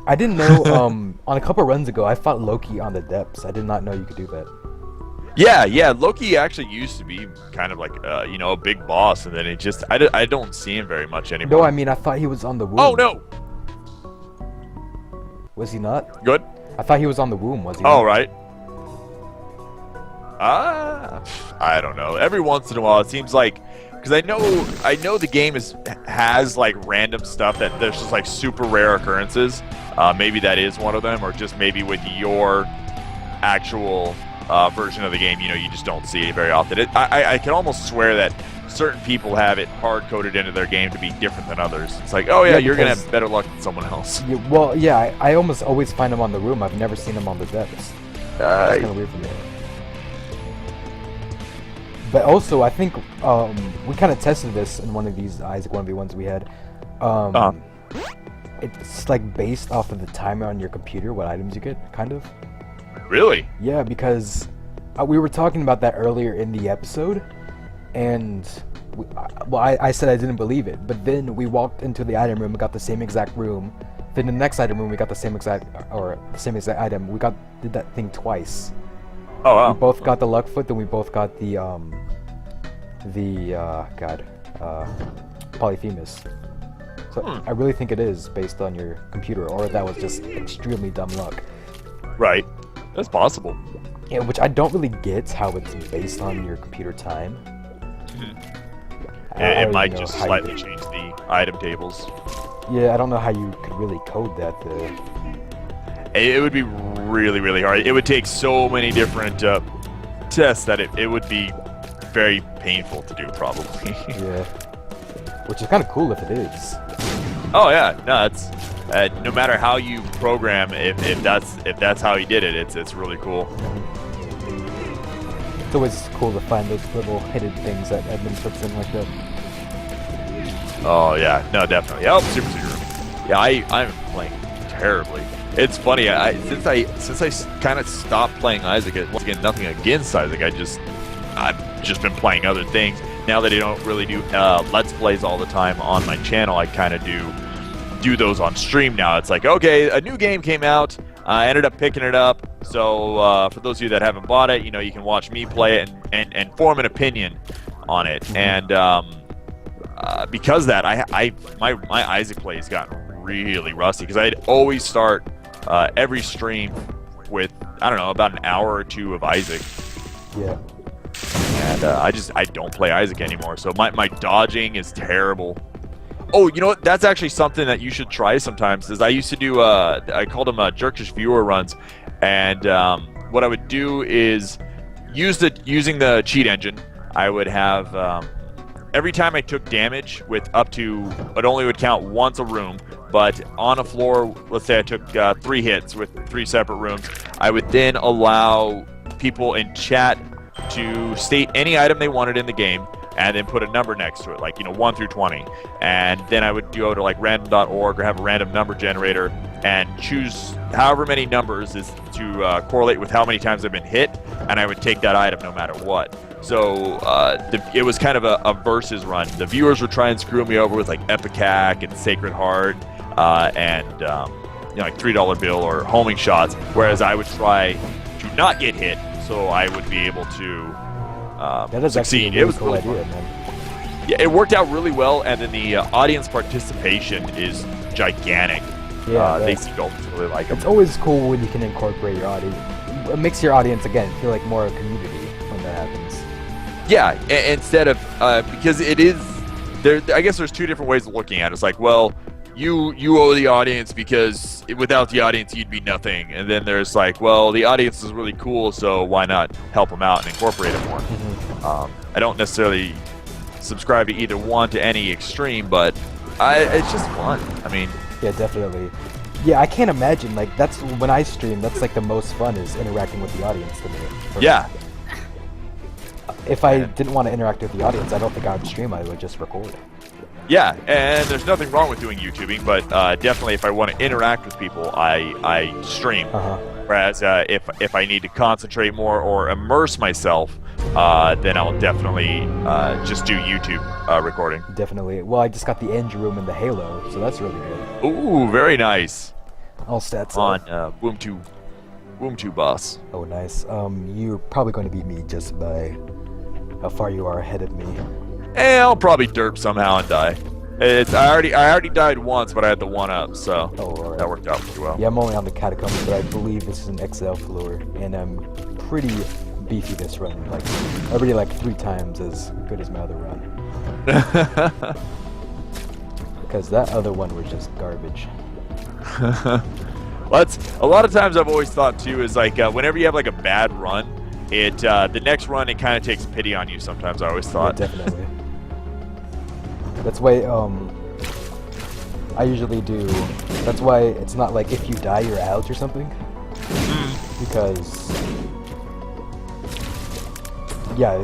[SPEAKER 1] I didn't know. On a couple runs ago, I fought Loki on the depths. I did not know you could do that.
[SPEAKER 2] Yeah. Loki actually used to be kind of like a big boss, and then it just I don't see him very much anymore.
[SPEAKER 1] No, I mean I thought he was on the womb.
[SPEAKER 2] Oh no.
[SPEAKER 1] Was he not?
[SPEAKER 2] Good.
[SPEAKER 1] I thought he was on the womb. Was he?
[SPEAKER 2] Oh
[SPEAKER 1] not?
[SPEAKER 2] right. I don't know. Every once in a while, it seems like, because I know the game has like random stuff that there's just like super rare occurrences. Maybe that is one of them, or just maybe with your actual version of the game, you just don't see it very often. I can almost swear that certain people have it hard coded into their game to be different than others. It's like, oh yeah, you're gonna have better luck than someone else.
[SPEAKER 1] Yeah, well, yeah, I almost always find him on the room. I've never seen him on the depths. That's kind of weird for me. But also, I think we kind of tested this in one of these Isaac 1v1s we had. It's like based off of the timer on your computer, what items you get, kind of.
[SPEAKER 2] Really?
[SPEAKER 1] Yeah, because we were talking about that earlier in the episode, and I said I didn't believe it, but then we walked into the item room, we got the same exact room. Then the next item room, we got the same exact item. We did that thing twice.
[SPEAKER 2] Oh wow.
[SPEAKER 1] We both got the luck foot, then we both got the Polyphemus. So I really think it is based on your computer, or that was just extremely dumb luck.
[SPEAKER 2] Right. That's possible.
[SPEAKER 1] Yeah, which I don't really get how it's based on your computer time.
[SPEAKER 2] It might just slightly change the item tables.
[SPEAKER 1] Yeah, I don't know how you could really code that though.
[SPEAKER 2] It would be really, really hard. It would take so many different tests that it would be very painful to do, probably.
[SPEAKER 1] Yeah. Which is kind of cool if it is.
[SPEAKER 2] Oh yeah, no, it's no matter how you program, if that's how he did it, it's really cool.
[SPEAKER 1] It's always cool to find those little hidden things that Edmund puts in like that.
[SPEAKER 2] Oh yeah, no, definitely. Oh, super secret. Yeah, I'm playing terribly. It's funny. Since I kind of stopped playing Isaac. Once again, nothing against Isaac. I've just been playing other things. Now that I don't really do Let's Plays all the time on my channel, I kind of do those on stream now. It's like, okay, a new game came out. I ended up picking it up. So for those of you that haven't bought it, you can watch me play it and form an opinion on it. And because of that, my Isaac plays got really rusty, because I'd always start every stream with, I don't know, about an hour or two of Isaac.
[SPEAKER 1] Yeah.
[SPEAKER 2] And I don't play Isaac anymore, so my dodging is terrible. Oh, you know what? That's actually something that you should try sometimes. Is I used to do I called them Jerkish viewer runs, and what I would do is using the cheat engine. I would have every time I took damage with up to, it only would count once a room, but on a floor, let's say I took 3 hits with 3 separate rooms, I would then allow people in chat to state any item they wanted in the game and then put a number next to it, like 1 through 20. And then I would go to like random.org or have a random number generator and choose however many numbers is to correlate with how many times I've been hit, and I would take that item no matter what. So it was kind of a versus run. The viewers would try and screw me over with like Epicac and Sacred Heart and like $3 bill or homing shots, whereas I would try to not get hit so I would be able to
[SPEAKER 1] that is
[SPEAKER 2] succeed.
[SPEAKER 1] It was
[SPEAKER 2] a
[SPEAKER 1] cool
[SPEAKER 2] really
[SPEAKER 1] idea,
[SPEAKER 2] fun.
[SPEAKER 1] man.
[SPEAKER 2] Yeah, it worked out really well, and then the audience participation is gigantic.
[SPEAKER 1] Yeah,
[SPEAKER 2] they seem to really like it.
[SPEAKER 1] It's always cool when you can incorporate your audience. It makes your audience, again, feel like more a community when that happens.
[SPEAKER 2] Yeah, instead of because it is there. I guess there's two different ways of looking at it. It's like, well, you owe the audience because without the audience you'd be nothing. And then there's like, well, the audience is really cool, so why not help them out and incorporate it more?
[SPEAKER 1] Mm-hmm.
[SPEAKER 2] I don't necessarily subscribe to either one to any extreme, but it's just fun. I mean,
[SPEAKER 1] yeah, definitely. Yeah, I can't imagine, like, that's when I stream, that's like the most fun is interacting with the audience to me.
[SPEAKER 2] yeah.
[SPEAKER 1] If I didn't want to interact with the audience, I don't think I would stream, I would just record.
[SPEAKER 2] Yeah, and there's nothing wrong with doing YouTubing, but definitely if I want to interact with people, I stream. Whereas if I need to concentrate more or immerse myself, then I'll definitely just do YouTube recording.
[SPEAKER 1] Definitely. Well, I just got the end room in the Halo, so that's really good.
[SPEAKER 2] Ooh, very nice.
[SPEAKER 1] All stats
[SPEAKER 2] on
[SPEAKER 1] up.
[SPEAKER 2] Boom 2 boss.
[SPEAKER 1] Oh, nice. You're probably going to beat me just by how far you are ahead of me.
[SPEAKER 2] I'll probably derp somehow and die. I already died once, but I had the 1-up, so that worked out pretty well.
[SPEAKER 1] Yeah, I'm only on the catacombs, but I believe this is an XL floor, and I'm pretty beefy this run. Like, already like 3 times as good as my other run. Because that other one was just garbage.
[SPEAKER 2] Well, a lot of times I've always thought too is like whenever you have like a bad run, the next run it kind of takes pity on you. Sometimes I always thought.
[SPEAKER 1] Yeah, definitely. That's why I usually do. That's why it's not like if you die you're out or something. Because yeah.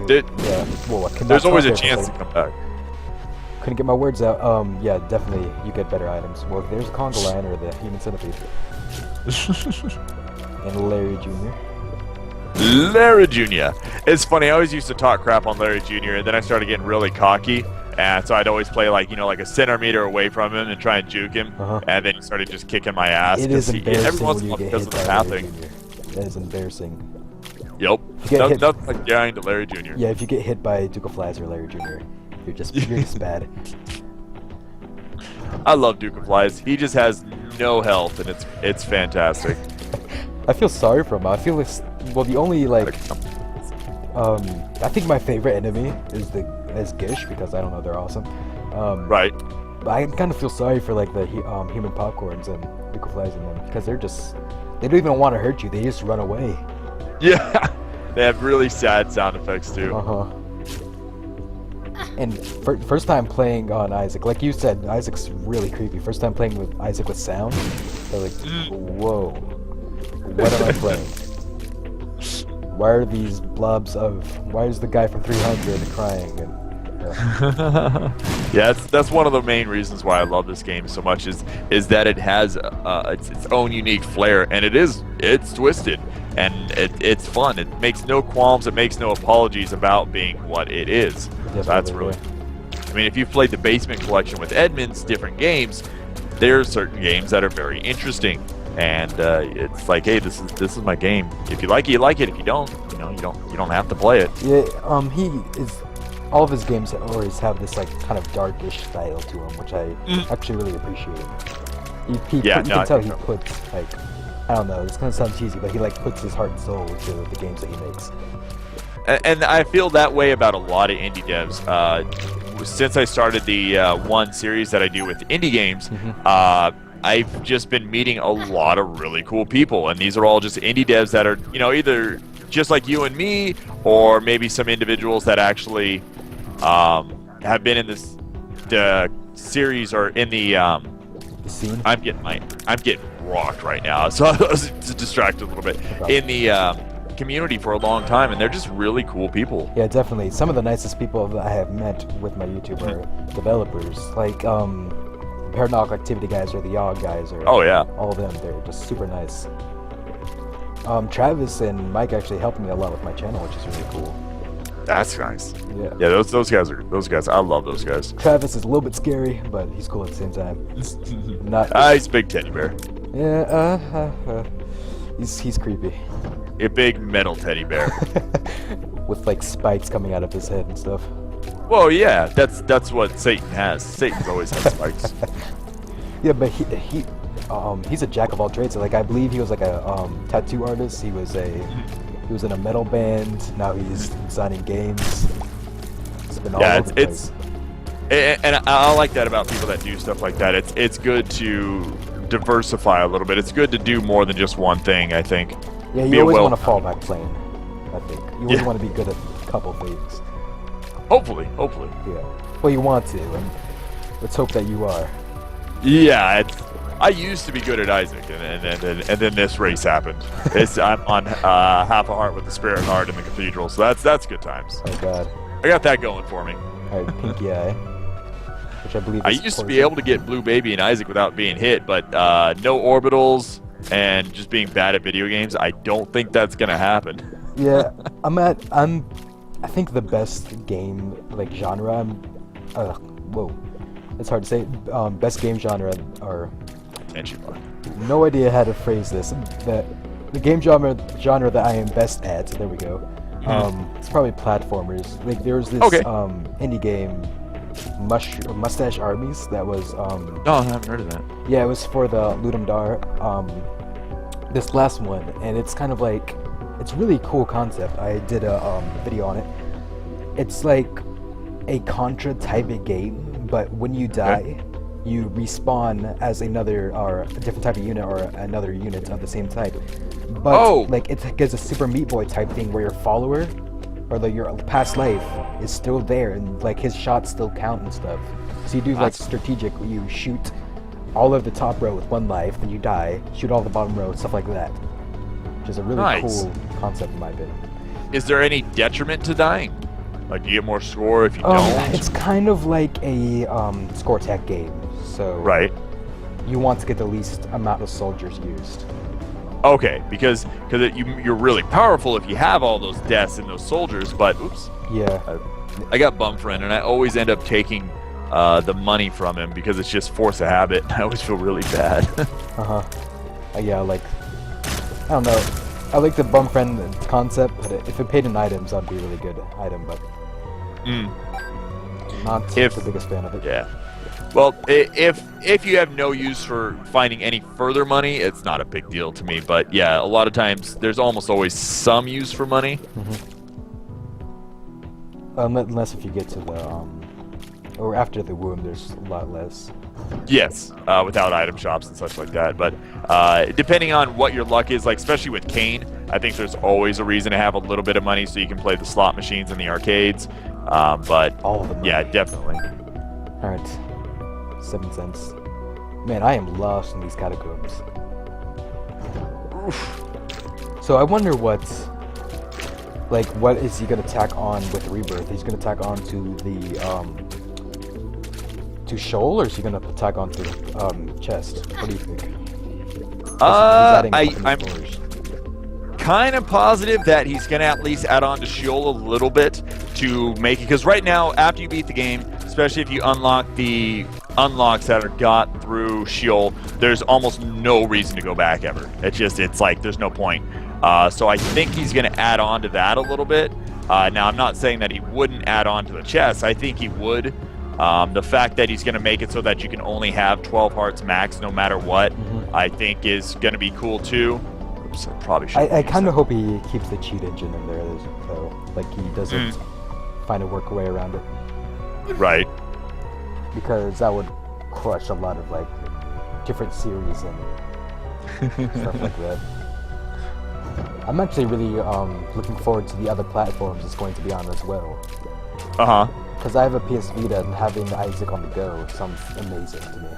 [SPEAKER 1] Well,
[SPEAKER 2] there's always a chance to come back.
[SPEAKER 1] Couldn't get my words out. Yeah, definitely you get better items. Well, there's a conga line or the human centipede. And Larry Jr.
[SPEAKER 2] Larry Jr. It's funny, I always used to talk crap on Larry Jr. and then I started getting really cocky. And so I'd always play like, like a centimeter away from him and try and juke him. And then he started just kicking my ass.
[SPEAKER 1] It is embarrassing
[SPEAKER 2] every once
[SPEAKER 1] when
[SPEAKER 2] in
[SPEAKER 1] you
[SPEAKER 2] a while
[SPEAKER 1] get
[SPEAKER 2] because
[SPEAKER 1] hit
[SPEAKER 2] of the
[SPEAKER 1] by Larry
[SPEAKER 2] pathing.
[SPEAKER 1] Jr. That is embarrassing.
[SPEAKER 2] Yep. Nothing like dying to Larry Jr.
[SPEAKER 1] Yeah, if you get hit by Duke of Flies or Larry Jr., you're just bad.
[SPEAKER 2] I love Duke of Flies. He just has no health, and it's fantastic.
[SPEAKER 1] I feel sorry for him. I feel like, well, the only like, I think my favorite enemy is Gish because I don't know, they're awesome.
[SPEAKER 2] Right.
[SPEAKER 1] But I kind of feel sorry for like the human popcorns and Duke of Flies in them because they don't even want to hurt you. They just run away. Yeah.
[SPEAKER 2] They have really sad sound effects too.
[SPEAKER 1] And first time playing on Isaac, like you said, Isaac's really creepy. First time playing with Isaac with sound, I was like, whoa, what am I playing? Why are these blobs why is the guy from 300 crying? And,
[SPEAKER 2] yeah, that's one of the main reasons why I love this game so much is that it has its own unique flair, and it's twisted, and it's fun. It makes no qualms, it makes no apologies about being what it is. So that's really. I mean, if you've played the Basement Collection with Edmund's different games, there's certain games that are very interesting, and it's like, hey, this is my game. If you like it, you like it. If you don't, you don't have to play it.
[SPEAKER 1] Yeah, all of his games always have this like kind of darkish style to them, which I actually really appreciate. You can tell he puts like, I don't know, it's gonna sound cheesy, but he like puts his heart and soul into the games that he makes.
[SPEAKER 2] And I feel that way about a lot of indie devs. Since I started the one series that I do with indie games, I've just been meeting a lot of really cool people, and these are all just indie devs that are, either just like you and me, or maybe some individuals that actually have been in the series or in the
[SPEAKER 1] scene.
[SPEAKER 2] I'm getting rocked right now, so I was distracted a little bit. In the community for a long time, and they're just really cool people.
[SPEAKER 1] Yeah, definitely. Some of the nicest people that I have met with my YouTube are developers. Like, Paranautical Activity guys or the YOG guys or
[SPEAKER 2] Oh yeah.
[SPEAKER 1] all of them. They're just super nice. Travis and Mike actually helped me a lot with my channel, which is really cool.
[SPEAKER 2] That's nice.
[SPEAKER 1] Yeah.
[SPEAKER 2] Yeah, those guys. I love those guys.
[SPEAKER 1] Travis is a little bit scary, but he's cool at the same time. Not.
[SPEAKER 2] He's a big teddy bear.
[SPEAKER 1] Yeah. He's creepy.
[SPEAKER 2] A big metal teddy bear.
[SPEAKER 1] With like spikes coming out of his head and stuff.
[SPEAKER 2] Well, yeah, that's what Satan has. Satan's always had spikes.
[SPEAKER 1] Yeah, but he's a jack of all trades. Like I believe he was like a tattoo artist. He was in a metal band. Now he's designing games. It's been all over the place.
[SPEAKER 2] And I like that about people that do stuff like that. It's good to diversify a little bit. It's good to do more than just one thing, I think.
[SPEAKER 1] Yeah, you always want to fall back playing, I think. You always want to be good at a couple things.
[SPEAKER 2] Hopefully.
[SPEAKER 1] Yeah. Well, you want to, and let's hope that you are.
[SPEAKER 2] Yeah, I used to be good at Isaac, and then this race happened. I'm on half a heart with the spirit heart in the cathedral, so that's good times.
[SPEAKER 1] Oh god.
[SPEAKER 2] I got that going for me.
[SPEAKER 1] Alright, Pinky Eye. Which I believe
[SPEAKER 2] I
[SPEAKER 1] is
[SPEAKER 2] used to be able to get Blue Baby and Isaac without being hit, but no orbitals and just being bad at video games, I don't think that's gonna happen.
[SPEAKER 1] Yeah, I think the best game like genre. Whoa, it's hard to say. Best game genre or.
[SPEAKER 2] Tenchi.
[SPEAKER 1] No idea how to phrase this. The game genre that I am best at. There we go. It's probably platformers. Like there was this indie game, Mustache Armies that was.
[SPEAKER 2] No, I haven't heard of that.
[SPEAKER 1] Yeah, it was for the Ludum Dare. This last one, and it's kind of like, it's really cool concept. I did a video on it. It's like a Contra type of game, but when you die, you respawn as another or a different type of unit or another unit of the same type. But like it gives a Super Meat Boy type thing where your follower or your past life is still there and like his shots still count and stuff. So you do like strategic, you shoot all of the top row with one life, then you die, shoot all the bottom row, stuff like that. Which is a really cool concept in my opinion.
[SPEAKER 2] Is there any detriment to dying? Like, do you get more score if you don't?
[SPEAKER 1] It's kind of like a score tech game, so you want to get the least amount of soldiers used.
[SPEAKER 2] Okay, because you're really powerful if you have all those deaths and those soldiers, but oops.
[SPEAKER 1] Yeah.
[SPEAKER 2] I got bum friend, and I always end up taking the money from him because it's just force of habit. I always feel really bad.
[SPEAKER 1] Yeah, like, I don't know. I like the bum friend concept, but if it paid in items, that'd be a really good item, but not the biggest fan of it.
[SPEAKER 2] Yeah. Well, if you have no use for finding any further money, it's not a big deal to me. But yeah, a lot of times there's almost always some use for money.
[SPEAKER 1] Unless if you get to the or after the womb, there's a lot less.
[SPEAKER 2] Yes, without item shops and such like that. But depending on what your luck is, like especially with Kane, I think there's always a reason to have a little bit of money so you can play the slot machines in the arcades. But
[SPEAKER 1] all of them.
[SPEAKER 2] Yeah, definitely.
[SPEAKER 1] All right, 7 cents. Man, I am lost in these catacombs. Oof. So I wonder what is he gonna tack on with Rebirth? He's gonna tack on to the to Shoal, or is he gonna tack on to Chest? What do you think?
[SPEAKER 2] I'm kind of positive that he's gonna at least add on to Sheol a little bit to make it, because right now after you beat the game, especially if you unlock the unlocks that are got through Sheol, there's almost no reason to go back ever. It's like there's no point. So I think he's gonna add on to that a little bit. Now I'm not saying that he wouldn't add on to the chest. I think he would. The fact that he's going to make it so that you can only have 12 hearts max no matter what, I think is going to be cool too. Oops, I probably should.
[SPEAKER 1] I kind of hope he keeps the cheat engine in there, though. Like he doesn't find a workaway around it.
[SPEAKER 2] Right.
[SPEAKER 1] Because that would crush a lot of like different series and stuff like that. I'm actually really looking forward to the other platforms it's going to be on as well. Because I have a PS Vita and having Isaac on the go sounds amazing to me.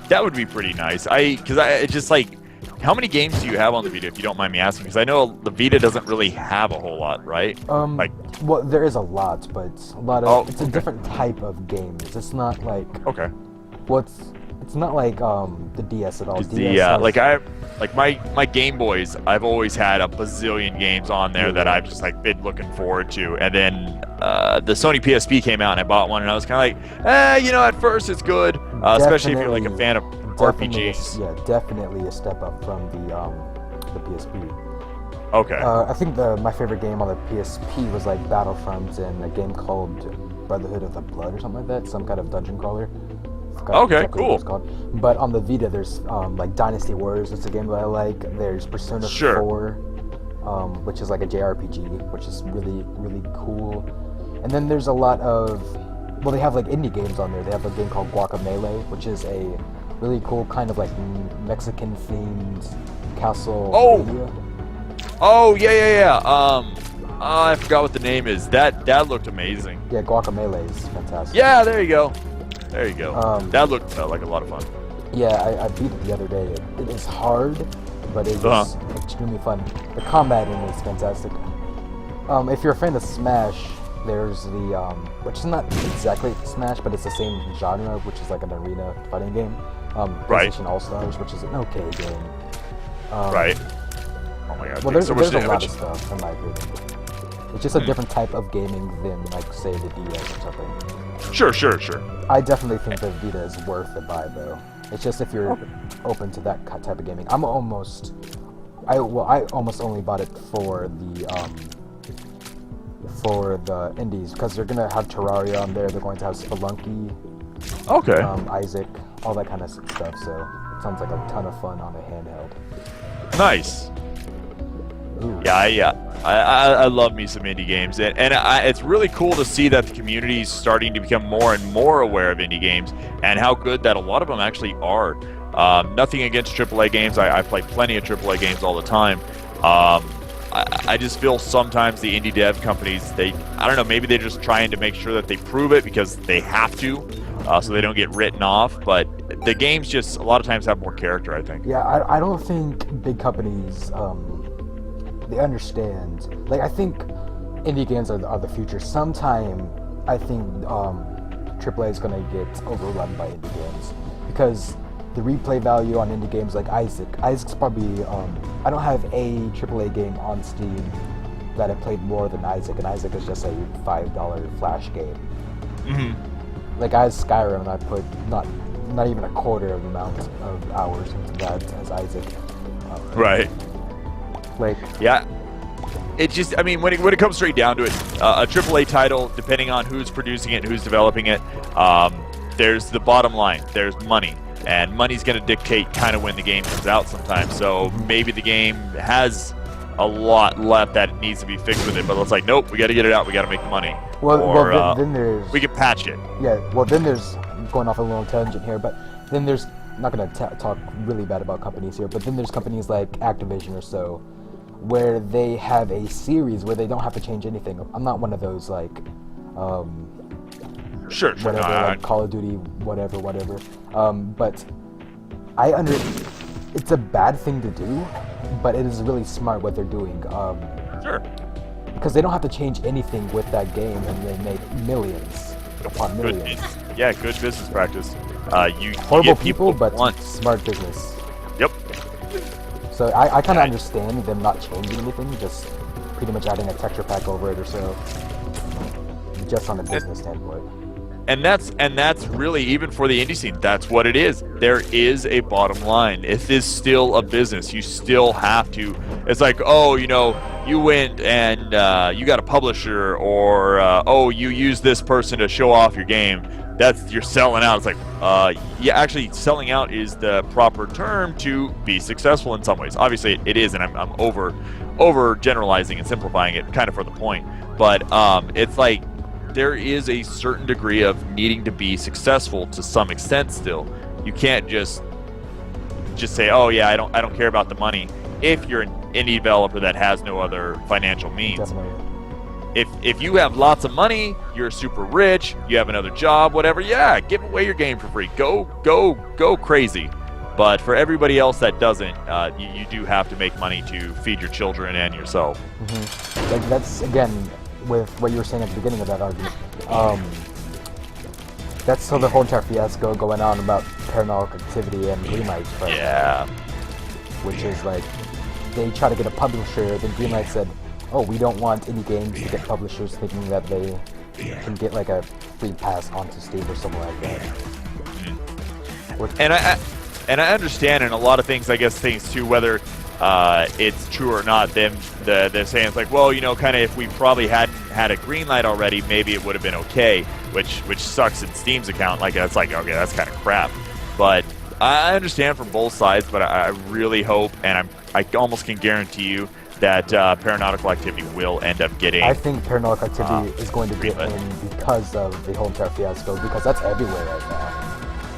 [SPEAKER 2] That would be pretty nice. Because I just like How many games do you have on the Vita, if you don't mind me asking? Because I know the Vita doesn't really have a whole lot, right? Like,
[SPEAKER 1] well, there is a lot, but a lot of it's a different type of games. It's not like it's not like the DS at all.
[SPEAKER 2] My Game Boys, I've always had a bazillion games on there that I've just like been looking forward to, and then the Sony PSP came out and I bought one, and I was kind of like, at first it's good, especially if you're like a fan of RPGs.
[SPEAKER 1] Yeah, definitely a step up from the PSP.
[SPEAKER 2] Okay.
[SPEAKER 1] I think my favorite game on the PSP was like Battlefront and a game called Brotherhood of the Blood or something like that, some kind of dungeon crawler.
[SPEAKER 2] Okay, cool.
[SPEAKER 1] But on the Vita, there's like Dynasty Warriors. It's a game that I like. There's Persona 4, which is like a JRPG, which is really, really cool. And then there's a lot of, well, they have like indie games on there. They have a game called Guacamelee, which is a really cool kind of like Mexican-themed castle.
[SPEAKER 2] Oh, yeah. I forgot what the name is. That looked amazing.
[SPEAKER 1] Yeah, Guacamelee is fantastic.
[SPEAKER 2] Yeah, there you go. That looked like a lot of fun.
[SPEAKER 1] Yeah, I beat it the other day. It is hard, but it is extremely fun. The combat in it is fantastic. If you're a fan of Smash, there's the, which is not exactly Smash, but it's the same genre, which is like an arena fighting game. PlayStation All-Stars, which is an okay game.
[SPEAKER 2] Right. Oh my god.
[SPEAKER 1] Well, there's a lot of stuff, in my opinion. It's just a different type of gaming than, like, say, the DS or something.
[SPEAKER 2] Sure.
[SPEAKER 1] I definitely think the Vita is worth the buy, though. It's just if you're open to that type of gaming. I almost only bought it for the indies, because they're gonna have Terraria on there. They're going to have Spelunky.
[SPEAKER 2] Okay.
[SPEAKER 1] Isaac, all that kind of stuff. So it sounds like a ton of fun on a handheld.
[SPEAKER 2] Nice.
[SPEAKER 1] Ooh.
[SPEAKER 2] Yeah. I love me some indie games, and it's really cool to see that the community is starting to become more and more aware of indie games and how good that a lot of them actually are. Nothing against AAA games. I play plenty of AAA games all the time. I just feel sometimes the indie dev companies, I don't know, maybe they're just trying to make sure that they prove it because they have to, so they don't get written off. But the games just a lot of times have more character, I think.
[SPEAKER 1] Yeah, I don't think big companies they understand. Like, I think indie games are the future. Sometime, I think AAA is gonna get overrun by indie games because the replay value on indie games like Isaac's probably I don't have a AAA game on Steam that I played more than Isaac, and Isaac is just a $5 flash game.
[SPEAKER 2] Mm-hmm.
[SPEAKER 1] Like, I have Skyrim, and I put not even a quarter of the amount of hours into that as Isaac.
[SPEAKER 2] Right.
[SPEAKER 1] Like,
[SPEAKER 2] yeah, it just, I mean, when it comes straight down to it, a AAA title, depending on who's producing it and who's developing it, there's the bottom line, there's money, and money's going to dictate kind of when the game comes out sometimes. So maybe the game has a lot left that needs to be fixed with it, but it's like, nope, we got to get it out, we got to make the money.
[SPEAKER 1] Well, then there's,
[SPEAKER 2] we can patch it.
[SPEAKER 1] Yeah, well, then there's, going off a little tangent here, but then there's, I'm not going to talk really bad about companies here, but then there's companies like Activision or so, where they have a series where they don't have to change anything. I'm not one of those, like,
[SPEAKER 2] sure,
[SPEAKER 1] whatever, like Call of Duty, whatever. But it's a bad thing to do, but it is really smart what they're doing.
[SPEAKER 2] Sure.
[SPEAKER 1] Because they don't have to change anything with that game, and they make millions upon millions.
[SPEAKER 2] Good business practice. You
[SPEAKER 1] horrible
[SPEAKER 2] get
[SPEAKER 1] people, but smart business.
[SPEAKER 2] Yep.
[SPEAKER 1] So I kind of understand them not changing anything, just pretty much adding a texture pack over it or so, just on a business standpoint.
[SPEAKER 2] And that's really, even for the indie scene, that's what it is. There is a bottom line. It is still a business. You still have to. It's like, oh, you went and you got a publisher, or you use this person to show off your game. You're selling out. It's like, yeah, actually, selling out is the proper term to be successful in some ways. Obviously, it is, and I'm over generalizing and simplifying it, kind of for the point. But it's like there is a certain degree of needing to be successful to some extent. Still, you can't just say, oh yeah, I don't care about the money. If you're an indie developer that has no other financial means.
[SPEAKER 1] Definitely.
[SPEAKER 2] If you have lots of money, you're super rich, you have another job, whatever, yeah, give away your game for free. Go crazy. But for everybody else that doesn't, you do have to make money to feed your children and yourself.
[SPEAKER 1] Like that's again with what you were saying at the beginning of that argument. That's so the whole entire fiasco going on about Paranautical Activity and Greenlight. Right?
[SPEAKER 2] Yeah.
[SPEAKER 1] Which is like they try to get a publisher, then Greenlight said, "Oh, we don't want indie games to get publishers," thinking that they can get like a free pass onto Steam or something like that.
[SPEAKER 2] And I understand in a lot of things, I guess things too, whether it's true or not, they're saying it's like, well, you know, kind of if we probably hadn't had a green light already, maybe it would have been okay, which sucks in Steam's account. Like, it's like, okay, that's kind of crap. But I understand from both sides, but I really hope, and I almost can guarantee you that Paranautical Activity will end up getting...
[SPEAKER 1] I think Paranautical Activity is going to get in because of the whole entire fiasco, because that's everywhere right now.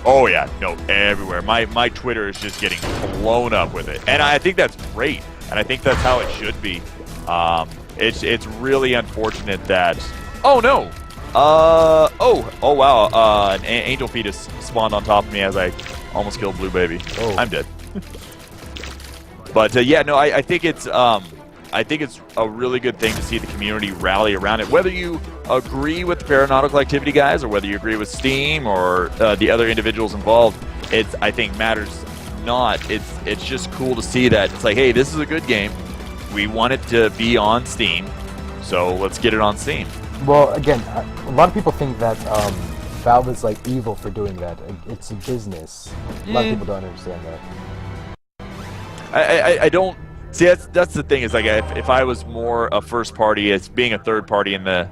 [SPEAKER 2] Oh yeah, no, everywhere. My Twitter is just getting blown up with it, and I think that's great, and I think that's how it should be. It's really unfortunate that. Oh no. Oh wow. An angel fetus spawned on top of me as I almost killed Blue Baby. Oh, I'm dead. But yeah, no, I think it's a really good thing to see the community rally around it. Whether you agree with the Paranautical Activity guys or whether you agree with Steam or the other individuals involved, I think matters not. It's just cool to see that it's like, hey, this is a good game. We want it to be on Steam, so let's get it on Steam.
[SPEAKER 1] Well, again, a lot of people think that Valve is like evil for doing that. It's a business. A lot of people don't understand that.
[SPEAKER 2] I don't. See, that's the thing, is like if I was more a first party, it's being a third party in the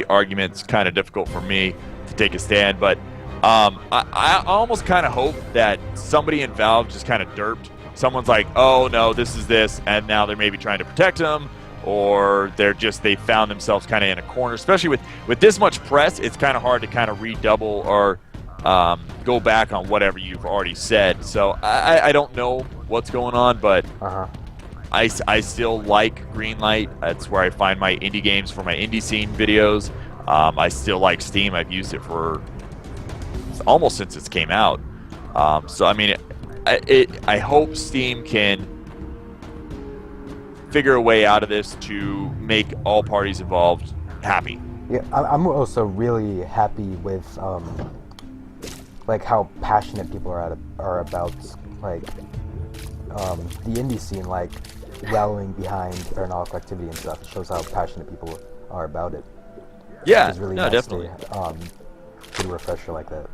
[SPEAKER 2] argument's kind of difficult for me to take a stand, but I almost kind of hope that somebody in Valve just kind of derped. Someone's like, oh no, this is this, and now they're maybe trying to protect them, or they found themselves kind of in a corner. Especially with this much press, it's kind of hard to kind of redouble or go back on whatever you've already said. So I don't know what's going on, but I still like Greenlight. That's where I find my indie games for my indie scene videos. I still like Steam. I've used it for almost since it came out. So I mean, I hope Steam can figure a way out of this to make all parties involved happy.
[SPEAKER 1] Yeah, I'm also really happy with like how passionate people are about like the indie scene, like rallying behind Paranautical Activity and stuff. It shows how passionate people are about it.
[SPEAKER 2] Yeah,
[SPEAKER 1] it's really
[SPEAKER 2] no,
[SPEAKER 1] nice
[SPEAKER 2] definitely.
[SPEAKER 1] To get a refresher like that.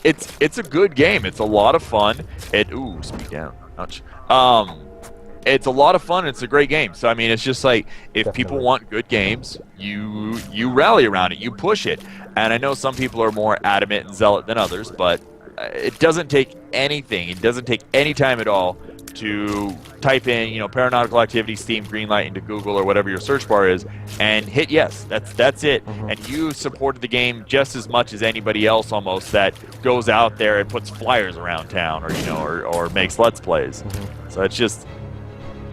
[SPEAKER 2] It's a good game. It's a lot of fun. Speak down. Ouch. It's a lot of fun. It's a great game. So I mean, it's just like if people want good games, you rally around it, you push it. And I know some people are more adamant and zealot than others, but it doesn't take anything. It doesn't take any time at all to type in, Paranautical Activity, Steam, Greenlight into Google or whatever your search bar is, and hit yes. That's it. And you supported the game just as much as anybody else almost that goes out there and puts flyers around town, or makes Let's Plays. So it's just.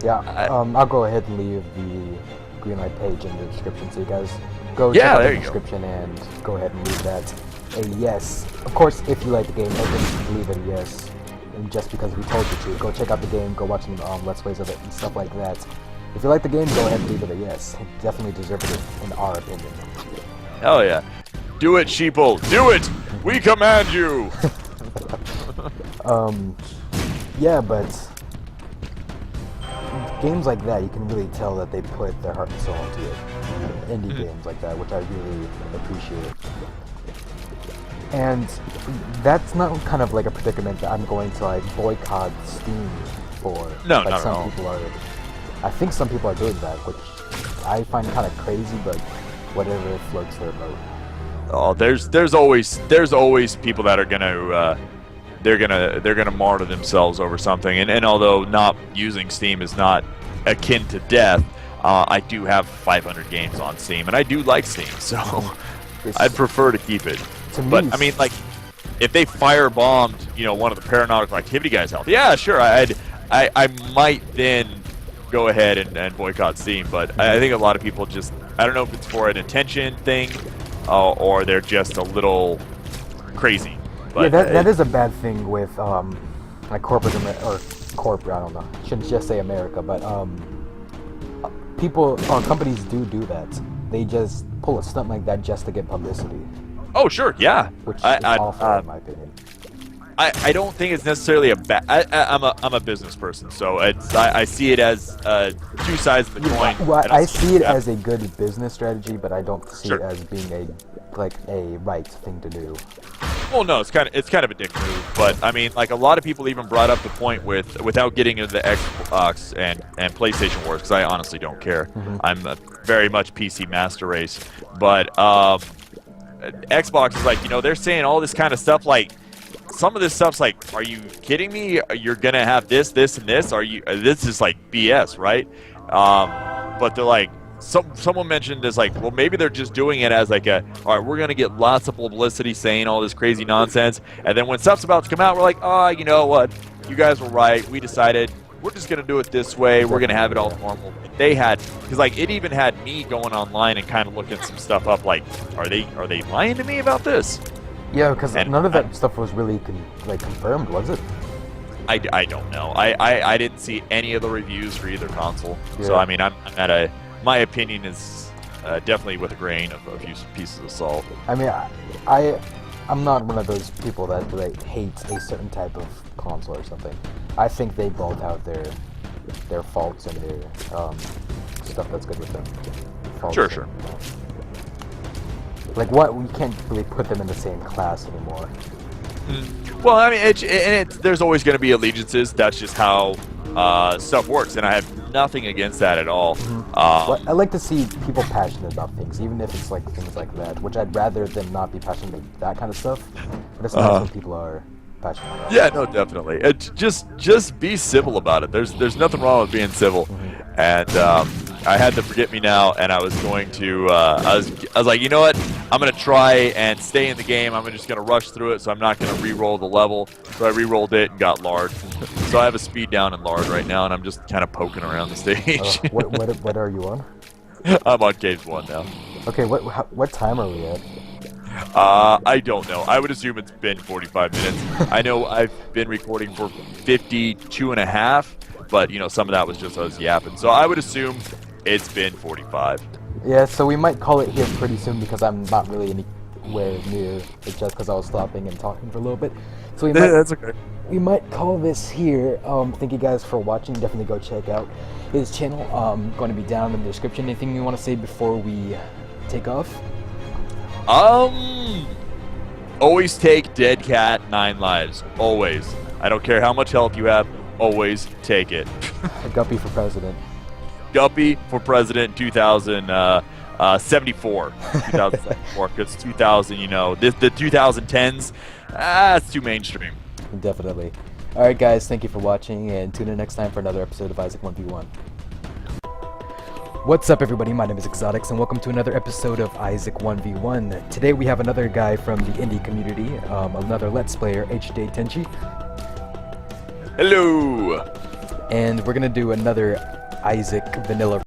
[SPEAKER 1] Yeah, I'll go ahead and leave the Greenlight page in the description, so you guys go check out the description and go ahead and leave that a yes. Of course, if you like the game, don't leave it a yes. And just because we told you to, go check out the game, go watch some Let's Plays of it and stuff like that. If you like the game, go ahead and leave it a yes. It definitely deserves it, in our opinion.
[SPEAKER 2] Hell yeah. Do it, sheeple. Do it! We command you!
[SPEAKER 1] Yeah, but games like that, you can really tell that they put their heart and soul into it. Indie games like that, which I really appreciate. And that's not kind of like a predicament that I'm going to like boycott Steam for.
[SPEAKER 2] No,
[SPEAKER 1] like
[SPEAKER 2] not
[SPEAKER 1] some
[SPEAKER 2] at all.
[SPEAKER 1] people are. I think some people are doing that, which I find kind of crazy, but whatever floats their boat.
[SPEAKER 2] Oh, there's always people that are gonna they're gonna martyr themselves over something. And although not using Steam is not akin to death, I do have 500 games on Steam, and I do like Steam, so I'd prefer to keep it. But I mean, like, if they firebombed, one of the Paranautical Activity guys' health, yeah, sure, I might then go ahead and boycott Steam. But I think a lot of people just, I don't know if it's for an attention thing, or they're just a little crazy. But
[SPEAKER 1] that is a bad thing with like corporate or corporate. I don't know. Shouldn't just say America, but people or companies do that. They just pull a stunt like that just to get publicity,
[SPEAKER 2] oh sure, yeah.
[SPEAKER 1] which is awful in my opinion.
[SPEAKER 2] I don't think it's necessarily a bad. I'm a business person, so I see it as two sides of the coin.
[SPEAKER 1] Well,
[SPEAKER 2] and
[SPEAKER 1] I see it
[SPEAKER 2] yeah.
[SPEAKER 1] as a good business strategy, but I don't see it
[SPEAKER 2] Sure.
[SPEAKER 1] as being a right thing to do.
[SPEAKER 2] Well, no, it's kind of a dick move, but I mean, like a lot of people even brought up the point without getting into the Xbox and PlayStation wars, because I honestly don't care. I'm very much PC master race, but Xbox is like, they're saying all this kind of stuff like. Some of this stuff's like, are you kidding me? You're gonna have this, this, and this? Are you? This is like BS, right? But they're like, someone mentioned is like, well, maybe they're just doing it as like all right, we're gonna get lots of publicity saying all this crazy nonsense, and then when stuff's about to come out, we're like, oh, you know what? You guys were right. We decided we're just gonna do it this way. We're gonna have it all normal. They had, because like it even had me going online and kind of looking some stuff up. Like, are they lying to me about this?
[SPEAKER 1] Yeah, because none of that stuff was really confirmed, was it?
[SPEAKER 2] I don't know. I didn't see any of the reviews for either console.
[SPEAKER 1] Yeah.
[SPEAKER 2] So I mean, I'm at my opinion is definitely with a grain of a few pieces of salt.
[SPEAKER 1] I mean, I'm not one of those people that hate a certain type of console or something. I think they both have their faults and their stuff that's good with them. Faults
[SPEAKER 2] Sure.
[SPEAKER 1] Like what? We can't really put them in the same class anymore.
[SPEAKER 2] Well, I mean, there's always going to be allegiances. That's just how stuff works, and I have nothing against that at all.
[SPEAKER 1] But I like to see people passionate about things, even if it's like things like that, which I'd rather them not be passionate about that kind of stuff. But it's nice when people are passionate about.
[SPEAKER 2] Yeah, no, definitely. Just be civil about it. There's nothing wrong with being civil. And I had the forget me now, and I was going to. I was like, you know what? I'm gonna try and stay in the game. I'm just gonna rush through it, so I'm not gonna re-roll the level. So I re-rolled it and got lard. So I have a speed down in lard right now, and I'm just kind of poking around the stage.
[SPEAKER 1] What are you on?
[SPEAKER 2] I'm on cave 1 now.
[SPEAKER 1] Okay, what time are we at?
[SPEAKER 2] I don't know. I would assume it's been 45 minutes. I know I've been recording for 52 and a half, but some of that was just us yapping. So I would assume it's been 45.
[SPEAKER 1] Yeah, so we might call it here pretty soon because I'm not really anywhere near it just because I was stopping and talking for a little bit. So
[SPEAKER 2] That's okay.
[SPEAKER 1] We might call this here. Thank you guys for watching. Definitely go check out his channel. Going to be down in the description. Anything you want to say before we take off?
[SPEAKER 2] Always take dead cat 9 lives. Always. I don't care how much health you have. Always take it.
[SPEAKER 1] Guppy for president.
[SPEAKER 2] Guppy for president 2074. 2074. Because 2000, the 2010s, it's too mainstream.
[SPEAKER 1] Definitely. Alright guys, thank you for watching, and tune in next time for another episode of Isaac 1v1. What's up everybody, my name is Exotix, and welcome to another episode of Isaac 1v1. Today we have another guy from the indie community, another Let's Player, Tenchi.
[SPEAKER 2] Hello!
[SPEAKER 1] And we're gonna do another Isaac vanilla